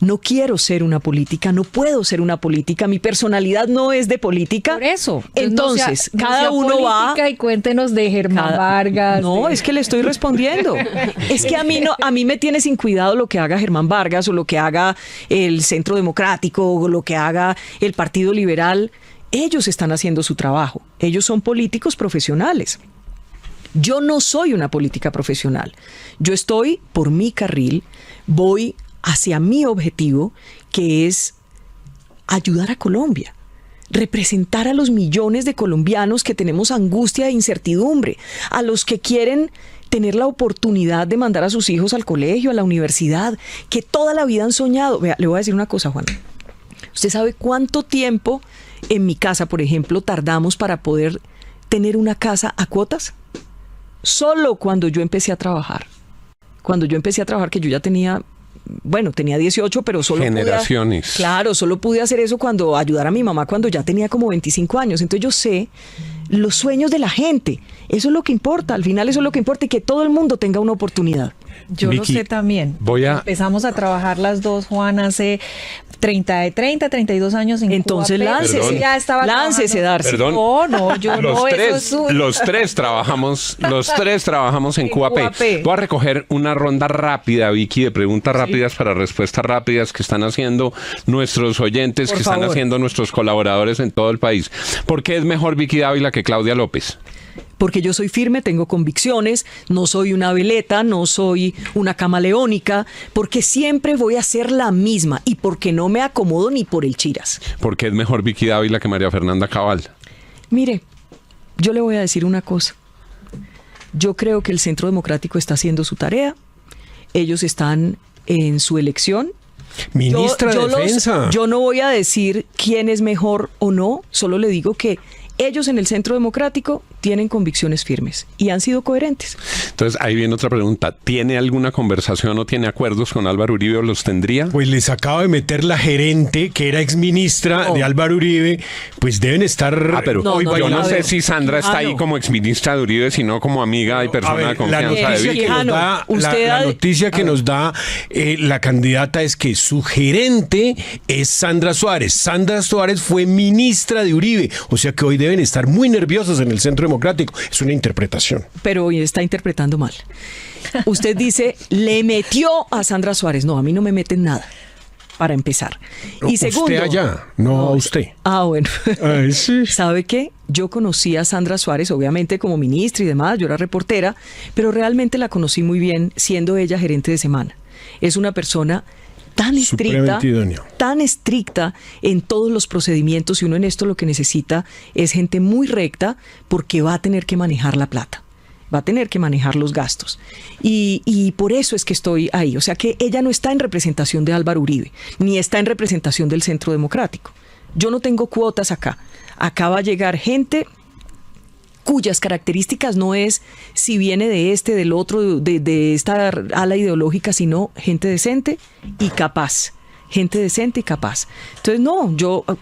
No quiero ser una política, no puedo ser una política, mi personalidad no es de política. Por eso. Entonces, cada uno va... Y cuéntenos de Germán Vargas. No, es que le estoy respondiendo. Es que a mí me tiene sin cuidado lo que haga Germán Vargas o lo que haga el Centro Democrático o lo que haga el Partido Liberal. Ellos están haciendo su trabajo. Ellos son políticos profesionales. Yo no soy una política profesional. Yo estoy por mi carril, voy hacia mi objetivo, que es ayudar a Colombia, representar a los millones de colombianos que tenemos angustia e incertidumbre, a los que quieren tener la oportunidad de mandar a sus hijos al colegio, a la universidad, que toda la vida han soñado. Vea, le voy a decir una cosa, Juan. ¿Usted sabe cuánto tiempo en mi casa, por ejemplo, tardamos para poder tener una casa a cuotas? Solo cuando yo empecé a trabajar. Cuando yo empecé a trabajar, que yo ya tenía 18, pero solo generaciones. Solo pude hacer eso cuando ayudar a mi mamá cuando ya tenía como 25 años. Entonces yo sé los sueños de la gente. Eso es lo que importa. Al final eso es lo que importa, y que todo el mundo tenga una oportunidad. Yo Vicky, lo sé también. Empezamos a trabajar las dos, Juan, hace 32 años en Entonces Cuba. láncese. Ya estaba láncese, Darcy. Perdón. No, yo no. Los tres trabajamos en QAP. Voy a recoger una ronda rápida, Vicky, de preguntas rápidas para respuestas rápidas que están haciendo nuestros oyentes, Por que favor. están haciendo nuestros colaboradores en todo el país. ¿Por qué es mejor Vicky Dávila que Claudia López? Porque yo soy firme, tengo convicciones, no soy una veleta, no soy una camaleónica, porque siempre voy a ser la misma y porque no me acomodo ni por el chiras. ¿Por qué es mejor Vicky Dávila que María Fernanda Cabal? Mire, yo le voy a decir una cosa. Yo creo que el Centro Democrático está haciendo su tarea. Ellos están en su elección. Ministra de Defensa. Yo no voy a decir quién es mejor o no, solo le digo que ellos en el Centro Democrático tienen convicciones firmes y han sido coherentes. Entonces, ahí viene otra pregunta. ¿Tiene alguna conversación o tiene acuerdos con Álvaro Uribe o los tendría? Pues les acaba de meter la gerente, que era exministra de Álvaro Uribe, pues deben estar pero hoy yo no bailando. sé si Sandra está ahí como exministra de Uribe, sino como amiga y persona de confianza de Vicky. La noticia que nos da la candidata es que su gerente es Sandra Suárez. Sandra Suárez fue ministra de Uribe, o sea que hoy deben estar muy nerviosos en el Centro Democrático. Es una interpretación. Pero hoy está interpretando mal. Usted dice, le metió a Sandra Suárez. No, a mí no me meten nada, para empezar. Y segundo... Usted allá, no a usted. Bueno. Ay, sí. ¿Sabe qué? Yo conocí a Sandra Suárez, obviamente como ministra y demás, yo era reportera, pero realmente la conocí muy bien siendo ella gerente de semana. Es una persona tan estricta en todos los procedimientos, y uno en esto lo que necesita es gente muy recta, porque va a tener que manejar la plata, va a tener que manejar los gastos, y por eso es que estoy ahí. O sea que ella no está en representación de Álvaro Uribe, ni está en representación del Centro Democrático. Yo no tengo cuotas acá va a llegar gente cuyas características no es si viene de este, del otro, de esta ala ideológica, sino gente decente y capaz. Gente decente y capaz. Entonces, no,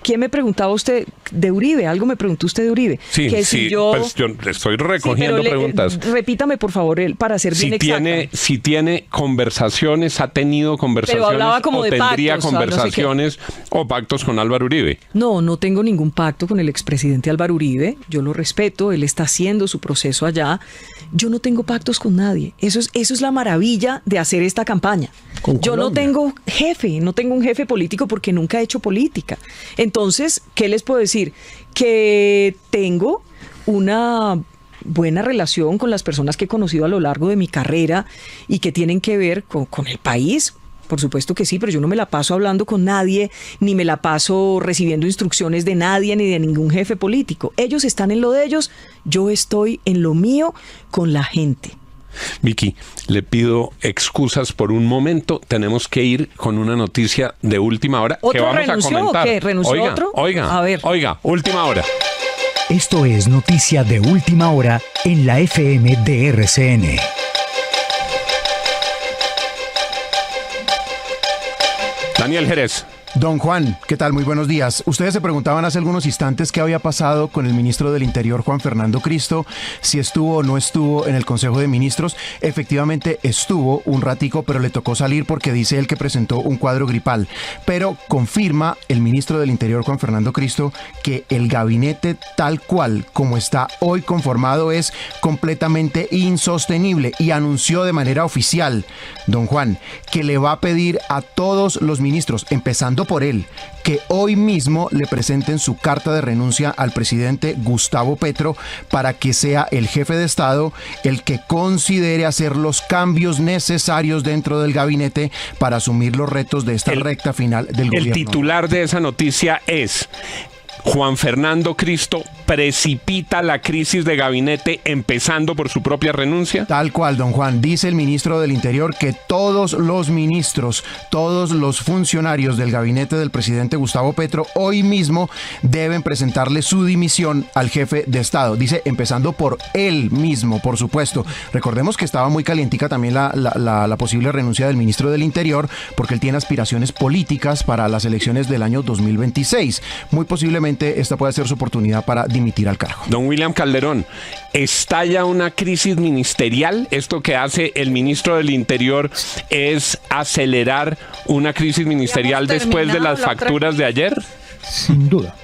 ¿quién me preguntaba usted de Uribe? Algo me preguntó usted de Uribe. Sí, pues yo estoy recogiendo preguntas. Repítame, por favor, para ser bien exacta. Si tiene conversaciones, ha tenido conversaciones, pero hablaba como o de tendría pactos, conversaciones o pactos con Álvaro Uribe. No tengo ningún pacto con el expresidente Álvaro Uribe. Yo lo respeto, él está haciendo su proceso allá. Yo no tengo pactos con nadie. Eso es la maravilla de hacer esta campaña. Yo no tengo un jefe político porque nunca he hecho política. Entonces, ¿qué les puedo decir? Que tengo una buena relación con las personas que he conocido a lo largo de mi carrera y que tienen que ver con el país. Por supuesto que sí, pero yo no me la paso hablando con nadie, ni me la paso recibiendo instrucciones de nadie, ni de ningún jefe político. Ellos están en lo de ellos, yo estoy en lo mío con la gente. Vicky, le pido excusas por un momento. Tenemos que ir con una noticia de última hora que vamos a comentar. ¿Qué? ¿Renunció otro? Oiga, última hora. Esto es noticia de última hora en la FM de RCN. Daniel Jerez. Don Juan, ¿qué tal? Muy buenos días. Ustedes se preguntaban hace algunos instantes qué había pasado con el ministro del Interior, Juan Fernando Cristo, si estuvo o no estuvo en el Consejo de Ministros. Efectivamente estuvo un ratico, pero le tocó salir porque dice él que presentó un cuadro gripal. Pero confirma el ministro del Interior, Juan Fernando Cristo, que el gabinete tal cual como está hoy conformado es completamente insostenible, y anunció de manera oficial, don Juan, que le va a pedir a todos los ministros, empezando empezando por él, que hoy mismo le presenten su carta de renuncia al presidente Gustavo Petro para que sea el jefe de Estado el que considere hacer los cambios necesarios dentro del gabinete para asumir los retos de esta recta final del gobierno. El titular de esa noticia es: Juan Fernando Cristo precipita la crisis de gabinete empezando por su propia renuncia. Tal cual, don Juan. Dice el ministro del Interior que todos los ministros, todos los funcionarios del gabinete del presidente Gustavo Petro hoy mismo deben presentarle su dimisión al jefe de Estado. Dice, empezando por él mismo, por supuesto. Recordemos que estaba muy calientica también la posible renuncia del ministro del Interior, porque él tiene aspiraciones políticas para las elecciones del año 2026. Muy posiblemente esta puede ser su oportunidad para dimitir al cargo. Don William Calderón, ¿estalla una crisis ministerial? ¿Esto que hace el ministro del Interior es acelerar una crisis ministerial después de las facturas de ayer? Sin duda.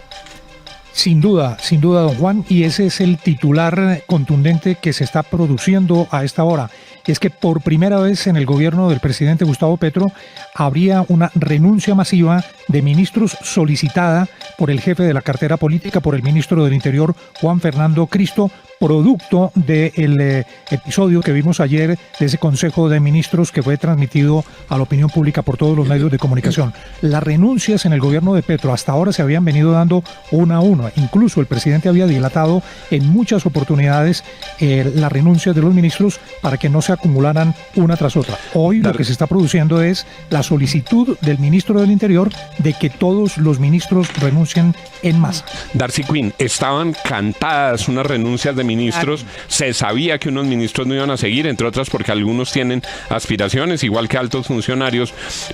Sin duda, don Juan, y ese es el titular contundente que se está produciendo a esta hora. Es que por primera vez en el gobierno del presidente Gustavo Petro habría una renuncia masiva de ministros solicitada por el jefe de la cartera política, por el ministro del Interior, Juan Fernando Cristo, producto del episodio que vimos ayer de ese Consejo de Ministros que fue transmitido a la opinión pública por todos los medios de comunicación. Las renuncias en el gobierno de Petro hasta ahora se habían venido dando una a una. Incluso el presidente había dilatado en muchas oportunidades las renuncias de los ministros para que no se acumularan una tras otra. Hoy lo que se está produciendo es la solicitud del ministro del Interior de que todos los ministros renuncien en masa. Darcy Quinn, estaban cantadas unas renuncias de ministros, se sabía que unos ministros no iban a seguir, entre otras porque algunos tienen aspiraciones, igual que altos funcionarios,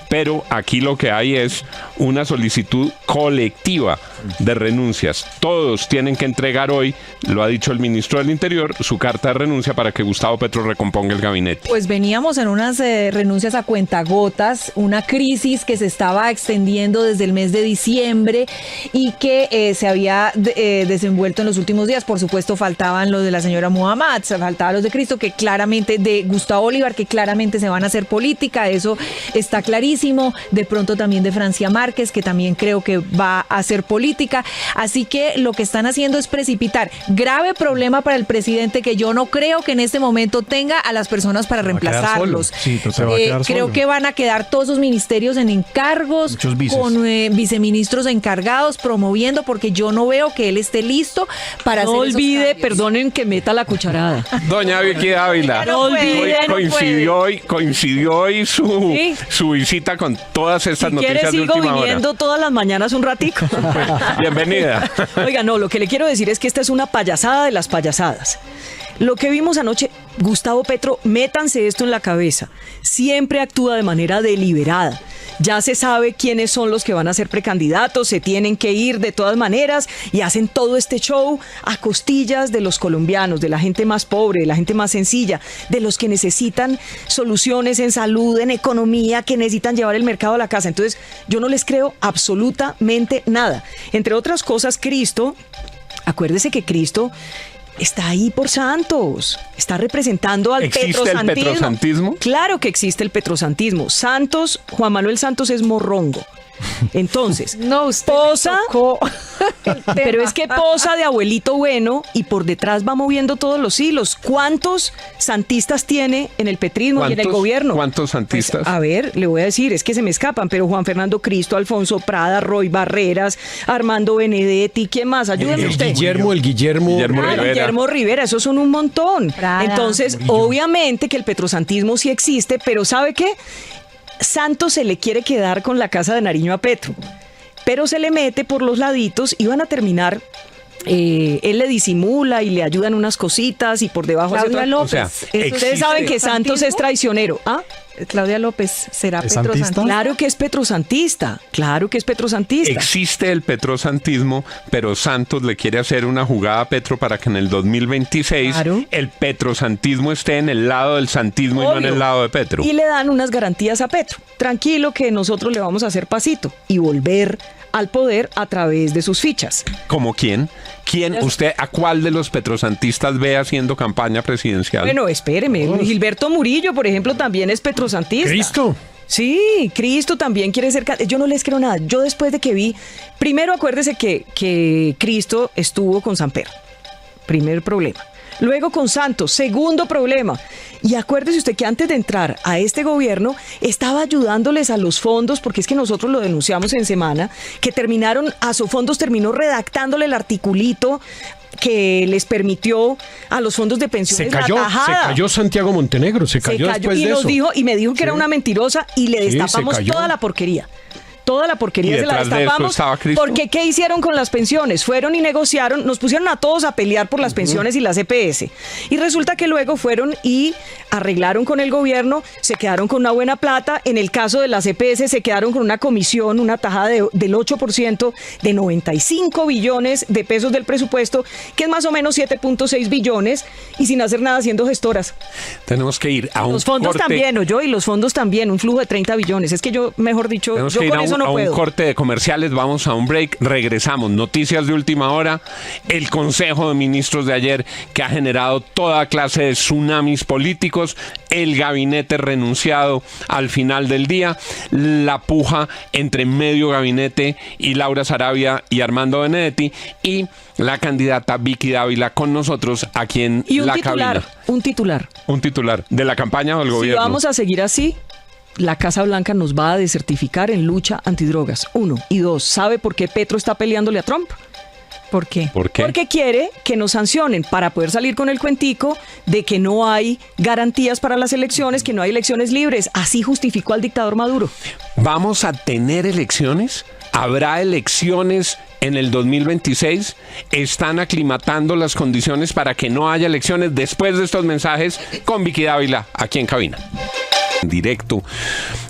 pero aquí lo que hay es una solicitud colectiva de renuncias. Todos tienen que entregar hoy, lo ha dicho el ministro del Interior, su carta de renuncia para que Gustavo Petro recomponga el gabinete. Pues veníamos en unas renuncias a cuentagotas, una crisis que se estaba extendiendo desde el mes de diciembre y que se había desenvuelto en los últimos días. Por supuesto, faltaban los de la señora Muhammad, faltaban los de Cristo, que claramente, de Gustavo Bolívar, que claramente se van a hacer política, eso está clarísimo. De pronto también de Francia Márquez, que también creo que va a hacer política. Así que lo que están haciendo es precipitar. Grave problema para el presidente, que yo no creo que en este momento tenga a las personas para reemplazarlos. Sí, se va a quedar creo solo. que van a quedar todos esos ministerios en encargos, con viceministros encargados, promoviendo, porque yo no veo que él esté listo para no hacer esos olvide, cambios. Perdonen que meta la cucharada. Doña Vicky Dávila, No olvide, coincidió hoy su visita con todas estas Si noticias quiere, de sigo última hora. viniendo todas las mañanas un ratico. Bienvenida. Oiga, no, lo que le quiero decir es que esta es una payasada de las payasadas. Lo que vimos anoche, Gustavo Petro, métanse esto en la cabeza, siempre actúa de manera deliberada. Ya se sabe quiénes son los que van a ser precandidatos, se tienen que ir de todas maneras y hacen todo este show a costillas de los colombianos, de la gente más pobre, de la gente más sencilla, de los que necesitan soluciones en salud, en economía, que necesitan llevar el mercado a la casa. Entonces, yo no les creo absolutamente nada. Entre otras cosas, Cristo, acuérdese que Cristo está ahí por Santos, está representando al ¿Existe el petrosantismo? Claro que existe el petrosantismo. Santos, Juan Manuel Santos es morrongo. Entonces, no, posa, pero es que posa de abuelito bueno y por detrás va moviendo todos los hilos. ¿Cuántos santistas tiene en el petrismo y en el gobierno? ¿Cuántos santistas? Pues, a ver, le voy a decir, es que se me escapan, pero Juan Fernando Cristo, Alfonso Prada, Roy Barreras, Armando Benedetti, ¿quién más? Ayúdeme usted. Guillermo Rivera. Guillermo Rivera, esos son un montón. Prada. Entonces, obviamente que el petrosantismo sí existe, pero ¿sabe qué? Santos se le quiere quedar con la casa de Nariño a Petro, pero se le mete por los laditos y van a terminar. Él le disimula y le ayudan unas cositas y por debajo hace Claudia otra. López. O sea, Ustedes saben que Santos es traicionero. ¿Ah? Claudia López será ¿Es petrosantista. santista? Claro que es petrosantista. Claro que es petrosantista. Existe el petrosantismo, pero Santos le quiere hacer una jugada a Petro para que en el 2026 Claro. el petrosantismo esté en el lado del santismo y no en Obvio. el lado de Petro. Y le dan unas garantías a Petro. Tranquilo que nosotros le vamos a hacer pasito y volver al poder a través de sus fichas. ¿Como quién? ¿Usted a cuál de los petrosantistas ve haciendo campaña presidencial? Bueno, espéreme. Gilberto Murillo, por ejemplo, también es petrosantista. ¿Cristo? Sí, Cristo también quiere ser... Yo no les creo nada. Yo después de que vi... Primero acuérdese que Cristo estuvo con Samper. Primer problema. Luego con Santos, segundo problema. Y acuérdese usted que antes de entrar a este gobierno estaba ayudándoles a los fondos, porque es que nosotros lo denunciamos en semana, que Asofondos terminó redactándole el articulito que les permitió a los fondos de pensiones la tajada. Se cayó Santiago Montenegro, se cayó después de eso. Y me dijo que era una mentirosa y le destapamos toda la porquería. Toda la porquería se la destapamos. Porque ¿qué hicieron con las pensiones? Fueron y negociaron, nos pusieron a todos a pelear por las pensiones y las EPS. Y resulta que luego fueron y arreglaron con el gobierno, se quedaron con una buena plata. En el caso de las EPS se quedaron con una comisión, una tajada del 8% de 95 billones de pesos del presupuesto, que es más o menos 7.6 billones, y sin hacer nada siendo gestoras. Tenemos que ir a un Los fondos corte. también, y los fondos también, un flujo de 30 billones. Es que yo, mejor dicho, Tenemos yo que ir con eso no puedo. Un corte de comerciales, vamos a un break, regresamos. Noticias de última hora, el Consejo de Ministros de ayer que ha generado toda clase de tsunamis políticos, el gabinete renunciado al final del día, la puja entre medio gabinete y Laura Sarabia y Armando Benedetti, y la candidata Vicky Dávila con nosotros aquí en la cabina. Un titular de la campaña del gobierno. Si vamos a seguir así, la Casa Blanca nos va a desertificar en lucha antidrogas. 1. Y 2. ¿Sabe por qué Petro está peleándole a Trump? ¿Por qué? Porque quiere que nos sancionen para poder salir con el cuentico de que no hay garantías para las elecciones, que no hay elecciones libres. Así justificó al dictador Maduro. ¿Vamos a tener elecciones? ¿Habrá elecciones en el 2026? ¿Están aclimatando las condiciones para que no haya elecciones? Después de estos mensajes con Vicky Dávila aquí en cabina. Directo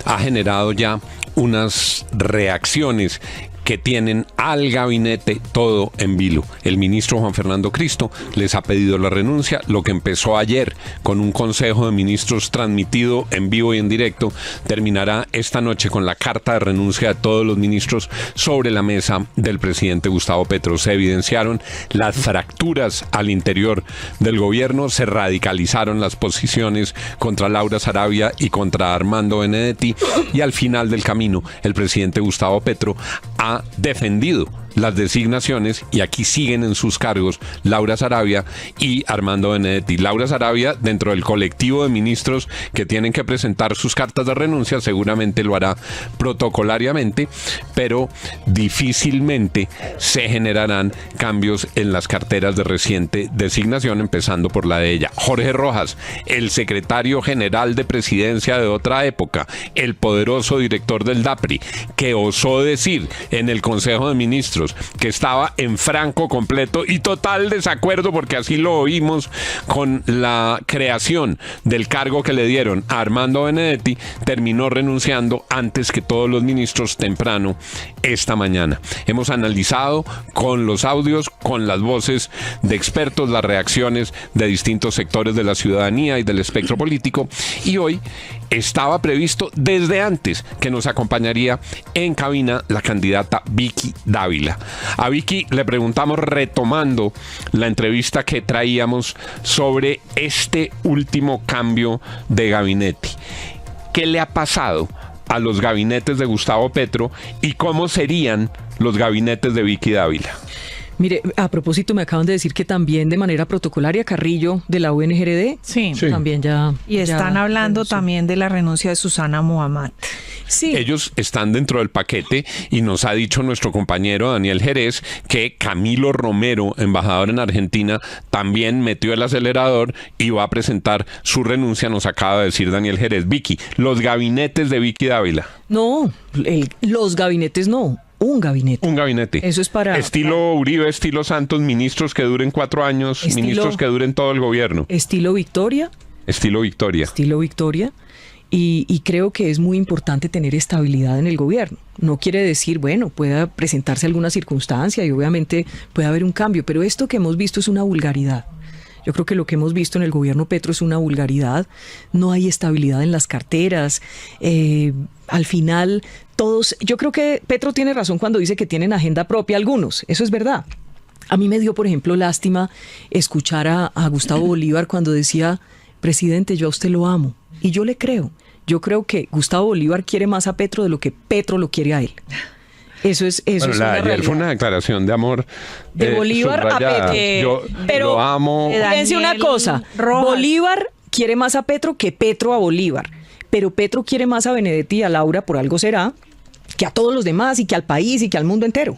ha generado ya unas reacciones que tienen al gabinete todo en vilo. El ministro Juan Fernando Cristo les ha pedido la renuncia. Lo que empezó ayer con un consejo de ministros transmitido en vivo y en directo terminará esta noche con la carta de renuncia de todos los ministros sobre la mesa del presidente Gustavo Petro. Se evidenciaron las fracturas al interior del gobierno, se radicalizaron las posiciones contra Laura Sarabia y contra Armando Benedetti, y al final del camino el presidente Gustavo Petro ha defendido las designaciones, y aquí siguen en sus cargos Laura Sarabia y Armando Benedetti. Laura Sarabia, dentro del colectivo de ministros que tienen que presentar sus cartas de renuncia, seguramente lo hará protocolariamente, pero difícilmente se generarán cambios en las carteras de reciente designación, empezando por la de ella. Jorge Rojas, el secretario general de presidencia de otra época, el poderoso director del DAPRI, que osó decir en el Consejo de Ministros que estaba en franco, completo y total desacuerdo, porque así lo oímos, con la creación del cargo que le dieron a Armando Benedetti, terminó renunciando antes que todos los ministros temprano esta mañana. Hemos analizado con los audios, con las voces de expertos, las reacciones de distintos sectores de la ciudadanía y del espectro político, y hoy estaba previsto desde antes que nos acompañaría en cabina la candidata Vicky Dávila. A Vicky le preguntamos, retomando la entrevista que traíamos sobre este último cambio de gabinete, ¿qué le ha pasado a los gabinetes de Gustavo Petro y cómo serían los gabinetes de Vicky Dávila? Mire, a propósito, me acaban de decir que también de manera protocolaria Carrillo de la UNGRD también ya... Y están hablando también de la renuncia de Susana Muhammad. Sí. Ellos están dentro del paquete, y nos ha dicho nuestro compañero Daniel Jerez que Camilo Romero, embajador en Argentina, también metió el acelerador y va a presentar su renuncia, nos acaba de decir Daniel Jerez. Vicky, los gabinetes de Vicky Dávila. No, los gabinetes no. Un gabinete. Un gabinete. Eso es para... Estilo Uribe, estilo Santos, ministros que duren 4 años, ministros que duren todo el gobierno. Estilo Victoria. Estilo Victoria. Estilo Victoria. Y creo que es muy importante tener estabilidad en el gobierno. No quiere decir, bueno, pueda presentarse alguna circunstancia y obviamente puede haber un cambio, pero esto que hemos visto es una vulgaridad. Yo creo que lo que hemos visto en el gobierno Petro es una vulgaridad. No hay estabilidad en las carteras. Al final, todos... Yo creo que Petro tiene razón cuando dice que tienen agenda propia algunos. Eso es verdad. A mí me dio, por ejemplo, lástima escuchar a Gustavo Bolívar cuando decía, presidente, yo a usted lo amo. Y yo le creo. Yo creo que Gustavo Bolívar quiere más a Petro de lo que Petro lo quiere a él. Eso es bueno, una ayer realidad. fue una declaración de amor De Bolívar a Petro. Yo Pero lo amo. Fíjense una cosa, Rojas. Bolívar quiere más a Petro que Petro a Bolívar, pero Petro quiere más a Benedetti y a Laura, por algo será, que a todos los demás y que al país y que al mundo entero.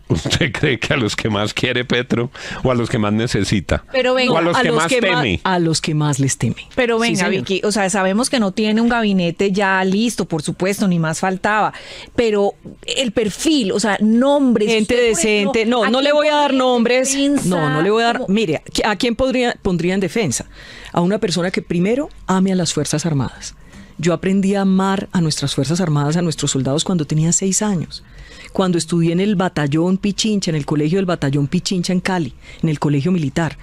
¿Usted cree que a los que más quiere Petro o a los que más necesita? Pero venga, o a los que más teme. A los que más les teme. Pero Sí, venga, señor. Vicky, o sea, sabemos que no tiene un gabinete ya listo, por supuesto, ni más faltaba, pero el perfil, o sea, nombres. Gente usted, por decente. ejemplo, No le voy a dar quién nombres. pondría en defensa? No le voy a dar. ¿Cómo? Mire, ¿a quién pondría en defensa? A una persona que primero ame a las Fuerzas Armadas. Yo aprendí a amar a nuestras Fuerzas Armadas, a nuestros soldados cuando tenía 6 años. Cuando estudié en el batallón Pichincha, en el colegio del batallón Pichincha en Cali, en el colegio militar.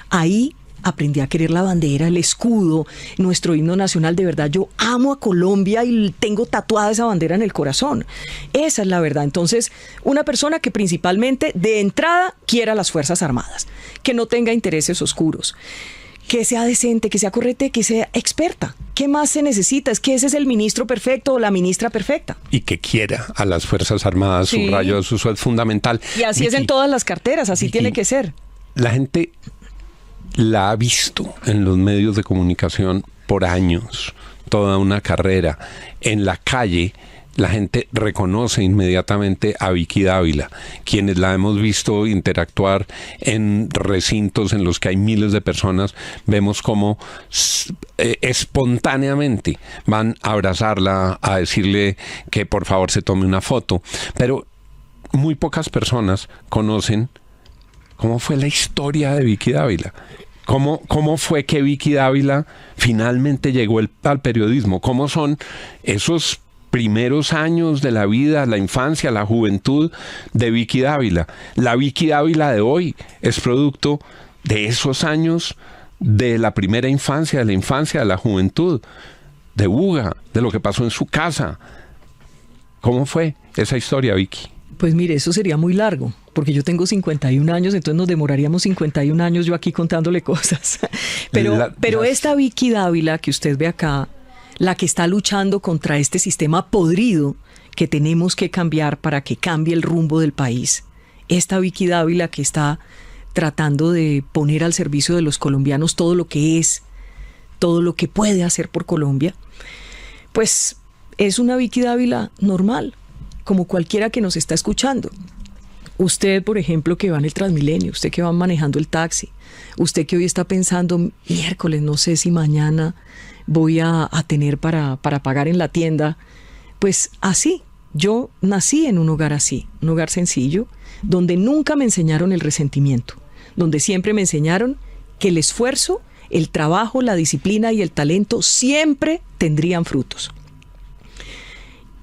Ahí aprendí a querer la bandera, el escudo, nuestro himno nacional. De verdad, yo amo a Colombia y tengo tatuada esa bandera en el corazón. Esa es la verdad. Entonces, una persona que principalmente de entrada quiera las Fuerzas Armadas, que no tenga intereses oscuros, que sea decente, que sea correcta, que sea experta. ¿Qué más se necesita? Es que ese es el ministro perfecto o la ministra perfecta. Y que quiera a las Fuerzas Armadas, Sí. subrayo eso es fundamental. Y así es en Vicky, todas las carteras, así Vicky, tiene que ser. La gente la ha visto en los medios de comunicación por años, toda una carrera. En la calle, la gente reconoce inmediatamente a Vicky Dávila. Quienes la hemos visto interactuar en recintos en los que hay miles de personas, vemos cómo espontáneamente van a abrazarla, a decirle que por favor se tome una foto. Pero muy pocas personas conocen cómo fue la historia de Vicky Dávila. ¿Cómo fue que Vicky Dávila finalmente llegó al periodismo? ¿Cómo son esos primeros años de la vida, la infancia, la juventud de Vicky Dávila? La Vicky Dávila de hoy es producto de esos años de la primera infancia, de la juventud, de Buga, de lo que pasó en su casa. ¿Cómo fue esa historia, Vicky? Pues mire, eso sería muy largo, porque yo tengo 51 años, entonces nos demoraríamos 51 años yo aquí contándole cosas. Pero esta Vicky Dávila que usted ve acá, la que está luchando contra este sistema podrido que tenemos que cambiar para que cambie el rumbo del país, esta Vicky Dávila que está tratando de poner al servicio de los colombianos todo lo que es, todo lo que puede hacer por Colombia, pues es una Vicky Dávila normal, como cualquiera que nos está escuchando. Usted, por ejemplo, que va en el Transmilenio, usted que va manejando el taxi, usted que hoy está pensando, miércoles, no sé si mañana voy a tener para pagar en la tienda. Pues así, yo nací en un hogar así, un hogar sencillo, donde nunca me enseñaron el resentimiento, donde siempre me enseñaron que el esfuerzo, el trabajo, la disciplina y el talento siempre tendrían frutos.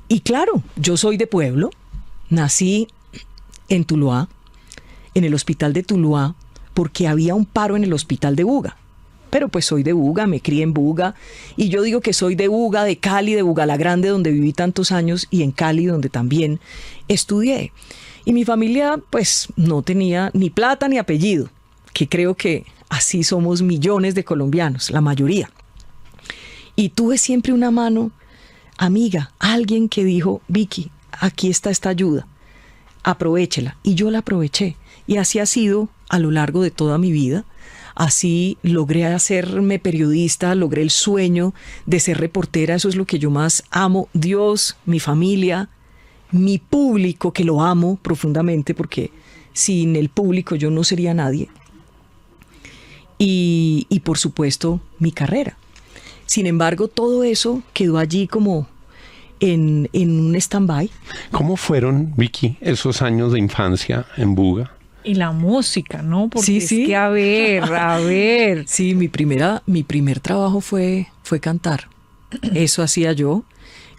Y claro, yo soy de pueblo, nací en Tuluá, en el hospital de Tuluá, porque había un paro en el hospital de Buga. Pero pues soy de Buga, me crié en Buga, y yo digo que soy de Buga, de Cali, de Buga la Grande, donde viví tantos años, y en Cali, donde también estudié. Y mi familia pues no tenía ni plata ni apellido, que creo que así somos millones de colombianos, la mayoría. Y tuve siempre una mano amiga, alguien que dijo, Vicky, aquí está esta ayuda, aprovéchela. Y yo la aproveché. Y así ha sido a lo largo de toda mi vida. Así logré hacerme periodista, logré el sueño de ser reportera. Eso es lo que yo más amo. Dios, mi familia, mi público, que lo amo profundamente, porque sin el público yo no sería nadie. Y por supuesto, mi carrera. Sin embargo, todo eso quedó allí como en un stand-by. ¿Cómo fueron, Vicky, esos años de infancia en Buga? Y la música, ¿no? Porque Sí, es sí. que a ver. Sí, mi primer trabajo fue cantar. Eso hacía yo.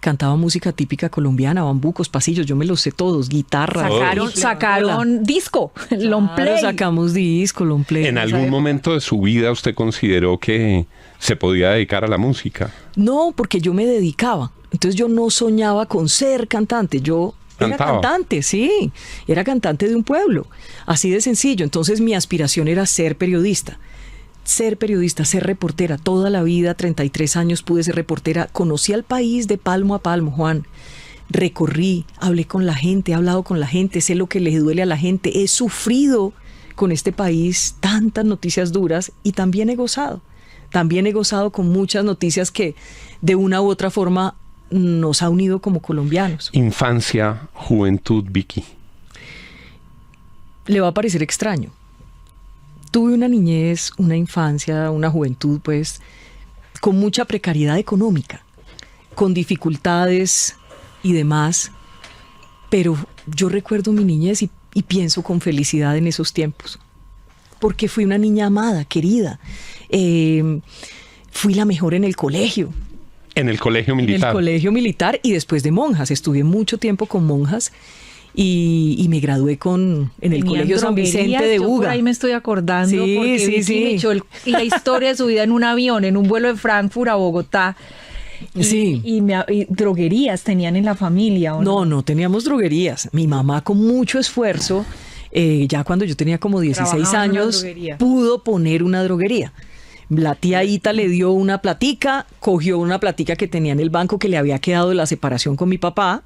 Cantaba música típica colombiana, bambucos, pasillos, yo me los sé todos, guitarra. Sacaron disco, long play. Sacamos disco, long play. ¿En algún momento de su vida usted consideró que se podía dedicar a la música? No, porque yo me dedicaba. Entonces yo no soñaba con ser cantante, yo era cantante, sí, era cantante de un pueblo, así de sencillo. Entonces mi aspiración era ser periodista. ser periodista, ser reportera, toda la vida, 33 años pude ser reportera, conocí al país de palmo a palmo, Juan. Recorrí, hablé con la gente, he hablado con la gente, sé lo que le duele a la gente, he sufrido con este país tantas noticias duras y también he gozado con muchas noticias que de una u otra forma nos ha unido como colombianos. Infancia, juventud, Vicky. Le va a parecer extraño. Tuve una niñez, una infancia, una juventud, pues, con mucha precariedad económica, con dificultades y demás, pero yo recuerdo mi niñez y pienso con felicidad en esos tiempos, porque fui una niña amada, querida, fui la mejor en el colegio. En el colegio militar. En el colegio militar y después de monjas. Estuve mucho tiempo con monjas y me gradué en el colegio San Vicente de Buga. Por ahí me estoy acordando porque Vicky me echó la historia de su vida en un avión, en un vuelo de Frankfurt a Bogotá. Y droguerías tenían en la familia, ¿o no? No teníamos droguerías. Mi mamá con mucho esfuerzo, ya cuando yo tenía como 16 años, pudo poner una droguería. La tía Ita le dio una platica, cogió una platica que tenía en el banco que le había quedado de la separación con mi papá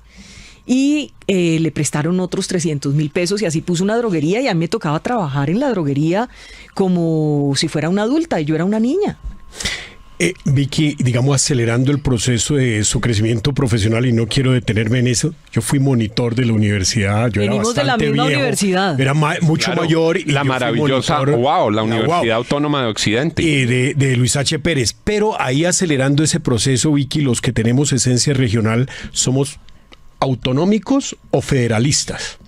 y le prestaron otros 300.000 pesos y así puso una droguería y a mí me tocaba trabajar en la droguería como si fuera una adulta y yo era una niña. Vicky, digamos, acelerando el proceso de su crecimiento profesional, y no quiero detenerme en eso, yo fui monitor de la universidad, yo Venimos era bastante de la misma viejo, universidad. Era mucho mayor. Y la maravillosa, la Universidad Autónoma de Occidente. De Luis H. Pérez. Pero ahí acelerando ese proceso, Vicky, los que tenemos esencia regional, ¿somos autonómicos o federalistas?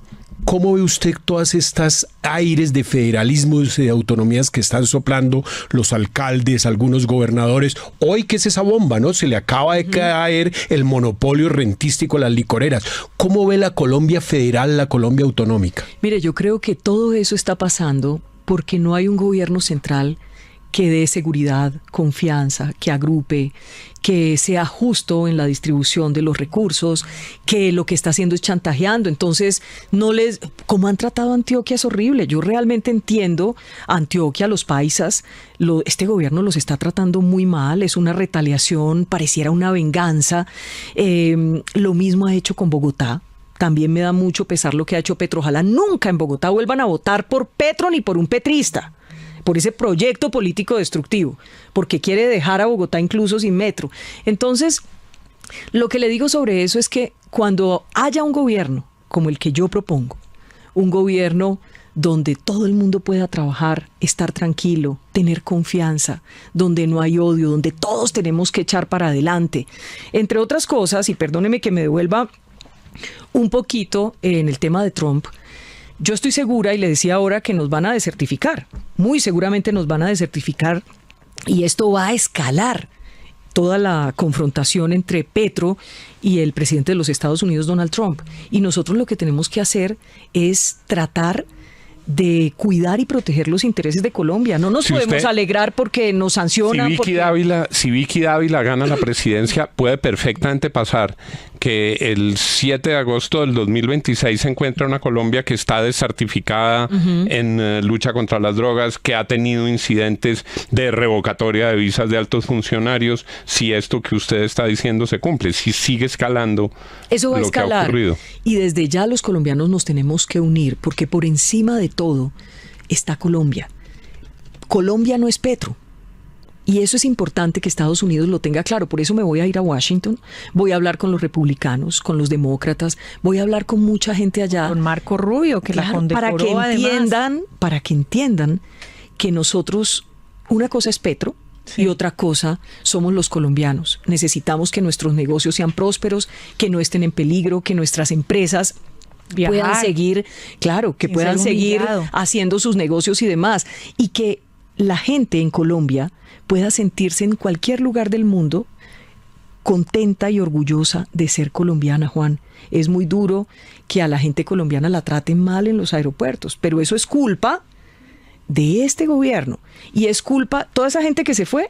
¿Cómo ve usted todas estas aires de federalismo y de autonomías que están soplando los alcaldes, algunos gobernadores? Hoy, ¿qué es esa bomba, no? Se le acaba de caer el monopolio rentístico a las licoreras. ¿Cómo ve la Colombia federal, la Colombia autonómica? Mire, yo creo que todo eso está pasando porque no hay un gobierno central que dé seguridad, confianza, que agrupe, que sea justo en la distribución de los recursos, que lo que está haciendo es chantajeando. Entonces, como han tratado a Antioquia es horrible. Yo realmente entiendo a Antioquia, los paisas, este gobierno los está tratando muy mal, es una retaliación, pareciera una venganza. Lo mismo ha hecho con Bogotá. También me da mucho pesar lo que ha hecho Petro. Ojalá nunca en Bogotá vuelvan a votar por Petro ni por un petrista, por ese proyecto político destructivo, porque quiere dejar a Bogotá incluso sin metro. Entonces, lo que le digo sobre eso es que cuando haya un gobierno como el que yo propongo, un gobierno donde todo el mundo pueda trabajar, estar tranquilo, tener confianza, donde no hay odio, donde todos tenemos que echar para adelante, entre otras cosas, y perdóneme que me devuelva un poquito en el tema de Trump. Yo estoy segura, y le decía ahora, que nos van a desertificar. Muy seguramente nos van a desertificar y esto va a escalar toda la confrontación entre Petro y el presidente de los Estados Unidos, Donald Trump. Y nosotros lo que tenemos que hacer es tratar de cuidar y proteger los intereses de Colombia. No nos podemos alegrar porque nos sancionan. Si Vicky Dávila gana la presidencia, puede perfectamente pasar que el 7 de agosto del 2026 se encuentra una Colombia que está desertificada en lucha contra las drogas, que ha tenido incidentes de revocatoria de visas de altos funcionarios, si esto que usted está diciendo se cumple, si sigue escalando eso va a lo escalar, que ha ocurrido. Y desde ya los colombianos nos tenemos que unir, porque por encima de todo está Colombia. Colombia no es Petro. Y eso es importante que Estados Unidos lo tenga claro. Por eso me voy a ir a Washington, voy a hablar con los republicanos, con los demócratas, voy a hablar con mucha gente allá. Con Marco Rubio, que la condecoró, para que entiendan que nosotros, una cosa es Petro, y otra cosa somos los colombianos. Necesitamos que nuestros negocios sean prósperos, que no estén en peligro, que nuestras empresas puedan seguir, que puedan seguir haciendo sus negocios y demás, y que la gente en Colombia pueda sentirse en cualquier lugar del mundo contenta y orgullosa de ser colombiana, Juan. Es muy duro que a la gente colombiana la traten mal en los aeropuertos, pero eso es culpa de este gobierno y es culpa toda esa gente que se fue.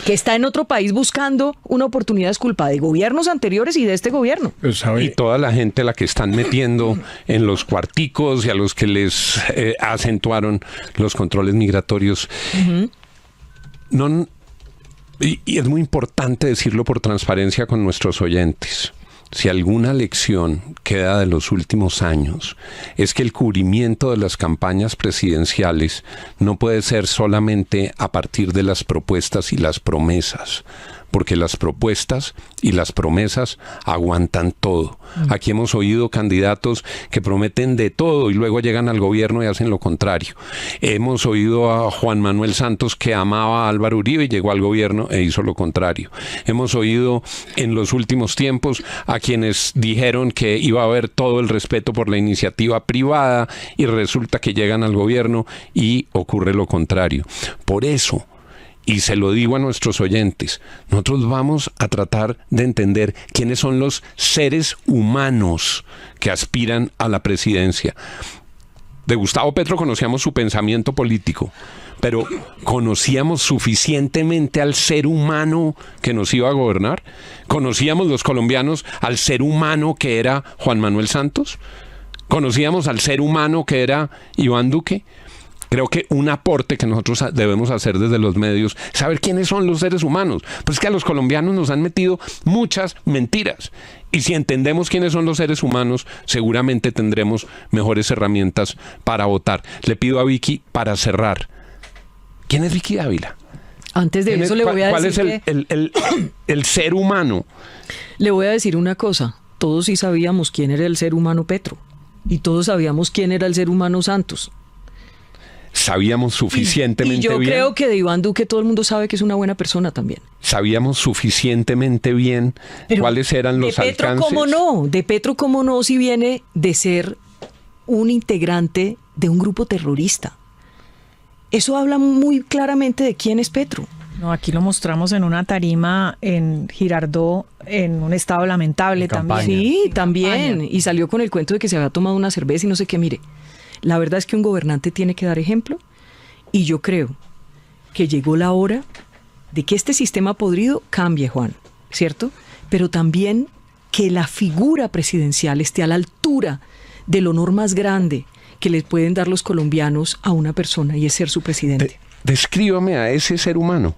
que está en otro país buscando una oportunidad, es culpa de gobiernos anteriores y de este gobierno. Y toda la gente a la que están metiendo en los cuarticos y a los que les acentuaron los controles migratorios. Y es muy importante decirlo por transparencia con nuestros oyentes. Si alguna lección queda de los últimos años, es que el cubrimiento de las campañas presidenciales no puede ser solamente a partir de las propuestas y las promesas, porque las propuestas y las promesas aguantan todo. Aquí hemos oído candidatos que prometen de todo y luego llegan al gobierno y hacen lo contrario. Hemos oído a Juan Manuel Santos, que amaba a Álvaro Uribe y llegó al gobierno e hizo lo contrario. Hemos oído en los últimos tiempos a quienes dijeron que iba a haber todo el respeto por la iniciativa privada y resulta que llegan al gobierno y ocurre lo contrario. Por eso, y se lo digo a nuestros oyentes, nosotros vamos a tratar de entender quiénes son los seres humanos que aspiran a la presidencia. De Gustavo Petro conocíamos su pensamiento político, pero ¿conocíamos suficientemente al ser humano que nos iba a gobernar? ¿Conocíamos los colombianos al ser humano que era Juan Manuel Santos? ¿Conocíamos al ser humano que era Iván Duque? Creo que un aporte que nosotros debemos hacer desde los medios, saber quiénes son los seres humanos. Pues es que a los colombianos nos han metido muchas mentiras. Y si entendemos quiénes son los seres humanos, seguramente tendremos mejores herramientas para votar. Le pido a Vicky, para cerrar, ¿quién es Vicky Dávila? Antes de eso le voy a decir ¿cuál es el ser humano? Le voy a decir una cosa. Todos sí sabíamos quién era el ser humano Petro. Y todos sabíamos quién era el ser humano Santos. Sabíamos suficientemente bien. Y yo creo que de Iván Duque todo el mundo sabe que es una buena persona también. Sabíamos suficientemente bien cuáles eran los alcances. De Petro, ¿cómo no? Si viene de ser un integrante de un grupo terrorista. Eso habla muy claramente de quién es Petro. No, aquí lo mostramos en una tarima en Girardot, en un estado lamentable también. Sí, también. Y salió con el cuento de que se había tomado una cerveza y no sé qué. Mire, la verdad es que un gobernante tiene que dar ejemplo y yo creo que llegó la hora de que este sistema podrido cambie, Juan, ¿cierto? Pero también que la figura presidencial esté a la altura del honor más grande que les pueden dar los colombianos a una persona y es ser su presidente. Descríbame a ese ser humano.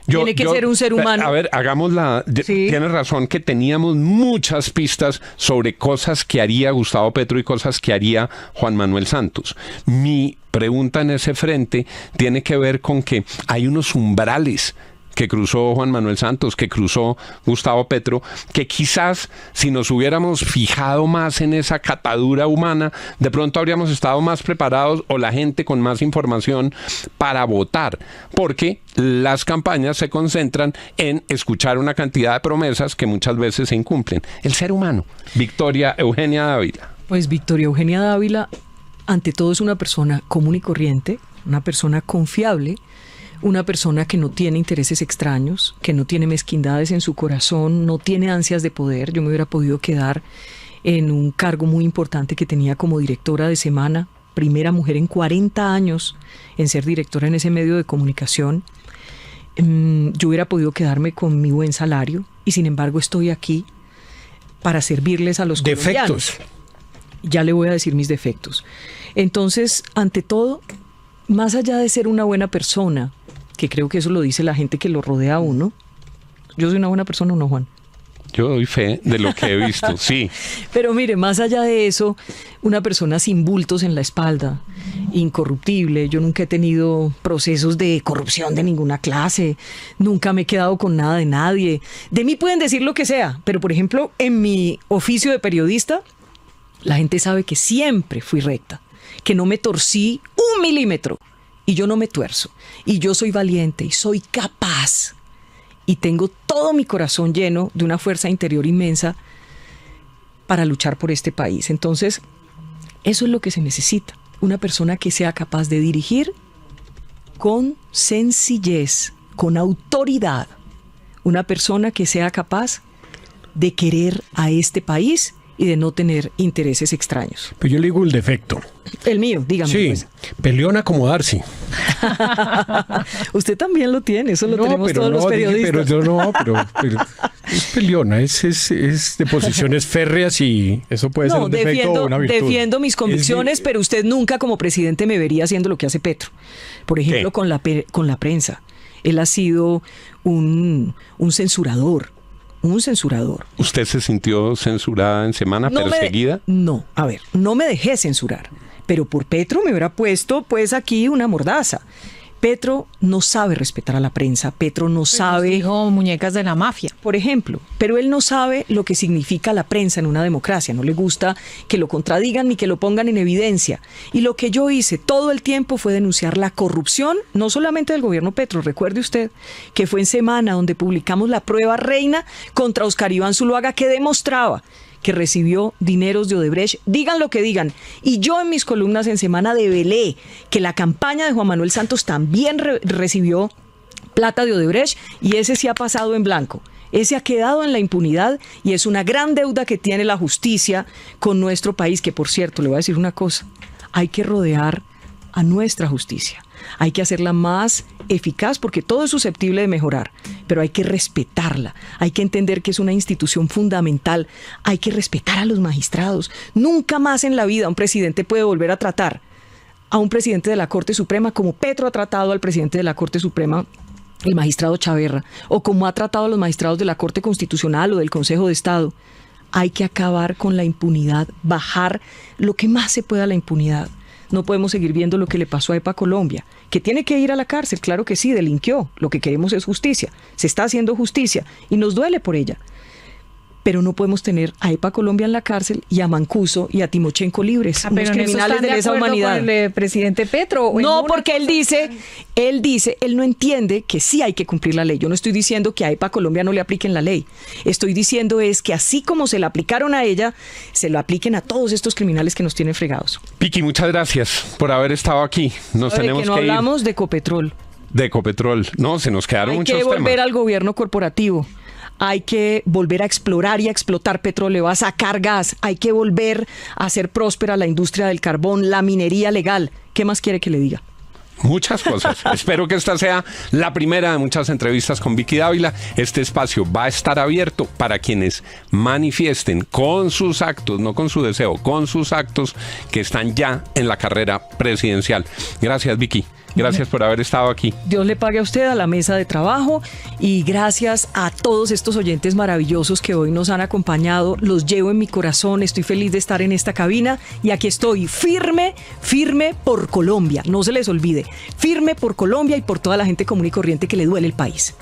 Tiene que ser un ser humano. A ver, hagámosla. Sí. Tienes razón que teníamos muchas pistas sobre cosas que haría Gustavo Petro y cosas que haría Juan Manuel Santos. Mi pregunta en ese frente tiene que ver con que hay unos umbrales que cruzó Juan Manuel Santos, que cruzó Gustavo Petro, que quizás si nos hubiéramos fijado más en esa catadura humana, de pronto habríamos estado más preparados o la gente con más información para votar, porque las campañas se concentran en escuchar una cantidad de promesas que muchas veces se incumplen. El ser humano, Victoria Eugenia Dávila. Pues Victoria Eugenia Dávila, ante todo es una persona común y corriente, una persona confiable, una persona que no tiene intereses extraños, que no tiene mezquindades en su corazón, no tiene ansias de poder. Yo me hubiera podido quedar en un cargo muy importante que tenía como directora de Semana, primera mujer en 40 años en ser directora en ese medio de comunicación. Yo hubiera podido quedarme con mi buen salario y sin embargo estoy aquí para servirles a los colombianos. Defectos. Ya le voy a decir mis defectos. Entonces, ante todo, más allá de ser una buena persona, que creo que eso lo dice la gente que lo rodea a uno. ¿Yo soy una buena persona o no, Juan? Yo doy fe de lo que he visto, sí. Pero mire, más allá de eso, una persona sin bultos en la espalda, incorruptible. Yo nunca he tenido procesos de corrupción de ninguna clase, nunca me he quedado con nada de nadie. De mí pueden decir lo que sea, pero por ejemplo, en mi oficio de periodista, la gente sabe que siempre fui recta, que no me torcí 1 milímetro. Y yo no me tuerzo, y yo soy valiente, y soy capaz, y tengo todo mi corazón lleno de una fuerza interior inmensa para luchar por este país. Entonces, eso es lo que se necesita, una persona que sea capaz de dirigir con sencillez, con autoridad, una persona que sea capaz de querer a este país y de no tener intereses extraños. Pero yo le digo el defecto. El mío, dígame. Sí, pues. peleón acomodarse. Usted también lo tiene, eso lo tenemos todos los periodistas. Pero es peleona, es de posiciones férreas y eso puede ser un defecto o una virtud. Defiendo mis convicciones, pero usted nunca como presidente me vería haciendo lo que hace Petro. Por ejemplo, con la prensa. Él ha sido un censurador. Un censurador. ¿Usted se sintió censurada en semana, perseguida? No, a ver, no me dejé censurar, pero por Petro me hubiera puesto pues aquí una mordaza. Petro no sabe respetar a la prensa, Petro no sabe... Dijo muñecas de la mafia. Por ejemplo, pero él no sabe lo que significa la prensa en una democracia, no le gusta que lo contradigan ni que lo pongan en evidencia. Y lo que yo hice todo el tiempo fue denunciar la corrupción, no solamente del gobierno Petro, recuerde usted que fue en semana donde publicamos la prueba reina contra Oscar Iván Zuluaga que demostraba que recibió dineros de Odebrecht, digan lo que digan. Y yo en mis columnas en semana develé que la campaña de Juan Manuel Santos también recibió plata de Odebrecht y ese sí ha pasado en blanco. Ese ha quedado en la impunidad y es una gran deuda que tiene la justicia con nuestro país, que por cierto, le voy a decir una cosa, hay que rodear a nuestra justicia. Hay que hacerla más eficaz porque todo es susceptible de mejorar, pero hay que respetarla, hay que entender que es una institución fundamental, hay que respetar a los magistrados. Nunca más en la vida un presidente puede volver a tratar a un presidente de la Corte Suprema como Petro ha tratado al presidente de la Corte Suprema, el magistrado Chaverra, o como ha tratado a los magistrados de la Corte Constitucional o del Consejo de Estado. Hay que acabar con la impunidad, bajar lo que más se pueda la impunidad. No podemos seguir viendo lo que le pasó a EPA Colombia, que tiene que ir a la cárcel, claro que sí, delinquió. Lo que queremos es justicia, se está haciendo justicia y nos duele por ella. Pero no podemos tener a EPA Colombia en la cárcel y a Mancuso y a Timochenko libres, unos criminales de lesa humanidad. Con el presidente Petro. No, porque él no entiende que sí hay que cumplir la ley. Yo no estoy diciendo que a EPA Colombia no le apliquen la ley. Estoy diciendo es que así como se la aplicaron a ella, se lo apliquen a todos estos criminales que nos tienen fregados. Vicky, muchas gracias por haber estado aquí. Nos tenemos que ir. Hablamos de Ecopetrol. De Ecopetrol. No, se nos quedaron muchos temas. Hay que volver al gobierno corporativo. Hay que volver a explorar y a explotar petróleo, a sacar gas. Hay que volver a hacer próspera la industria del carbón, la minería legal. ¿Qué más quiere que le diga? Muchas cosas. Espero que esta sea la primera de muchas entrevistas con Vicky Dávila. Este espacio va a estar abierto para quienes manifiesten con sus actos, no con su deseo, con sus actos que están ya en la carrera presidencial. Gracias, Vicky. Gracias por haber estado aquí. Dios le pague a usted, a la mesa de trabajo, y gracias a todos estos oyentes maravillosos que hoy nos han acompañado. Los llevo en mi corazón, estoy feliz de estar en esta cabina y aquí estoy firme, firme por Colombia. No se les olvide, firme por Colombia y por toda la gente común y corriente que le duele el país.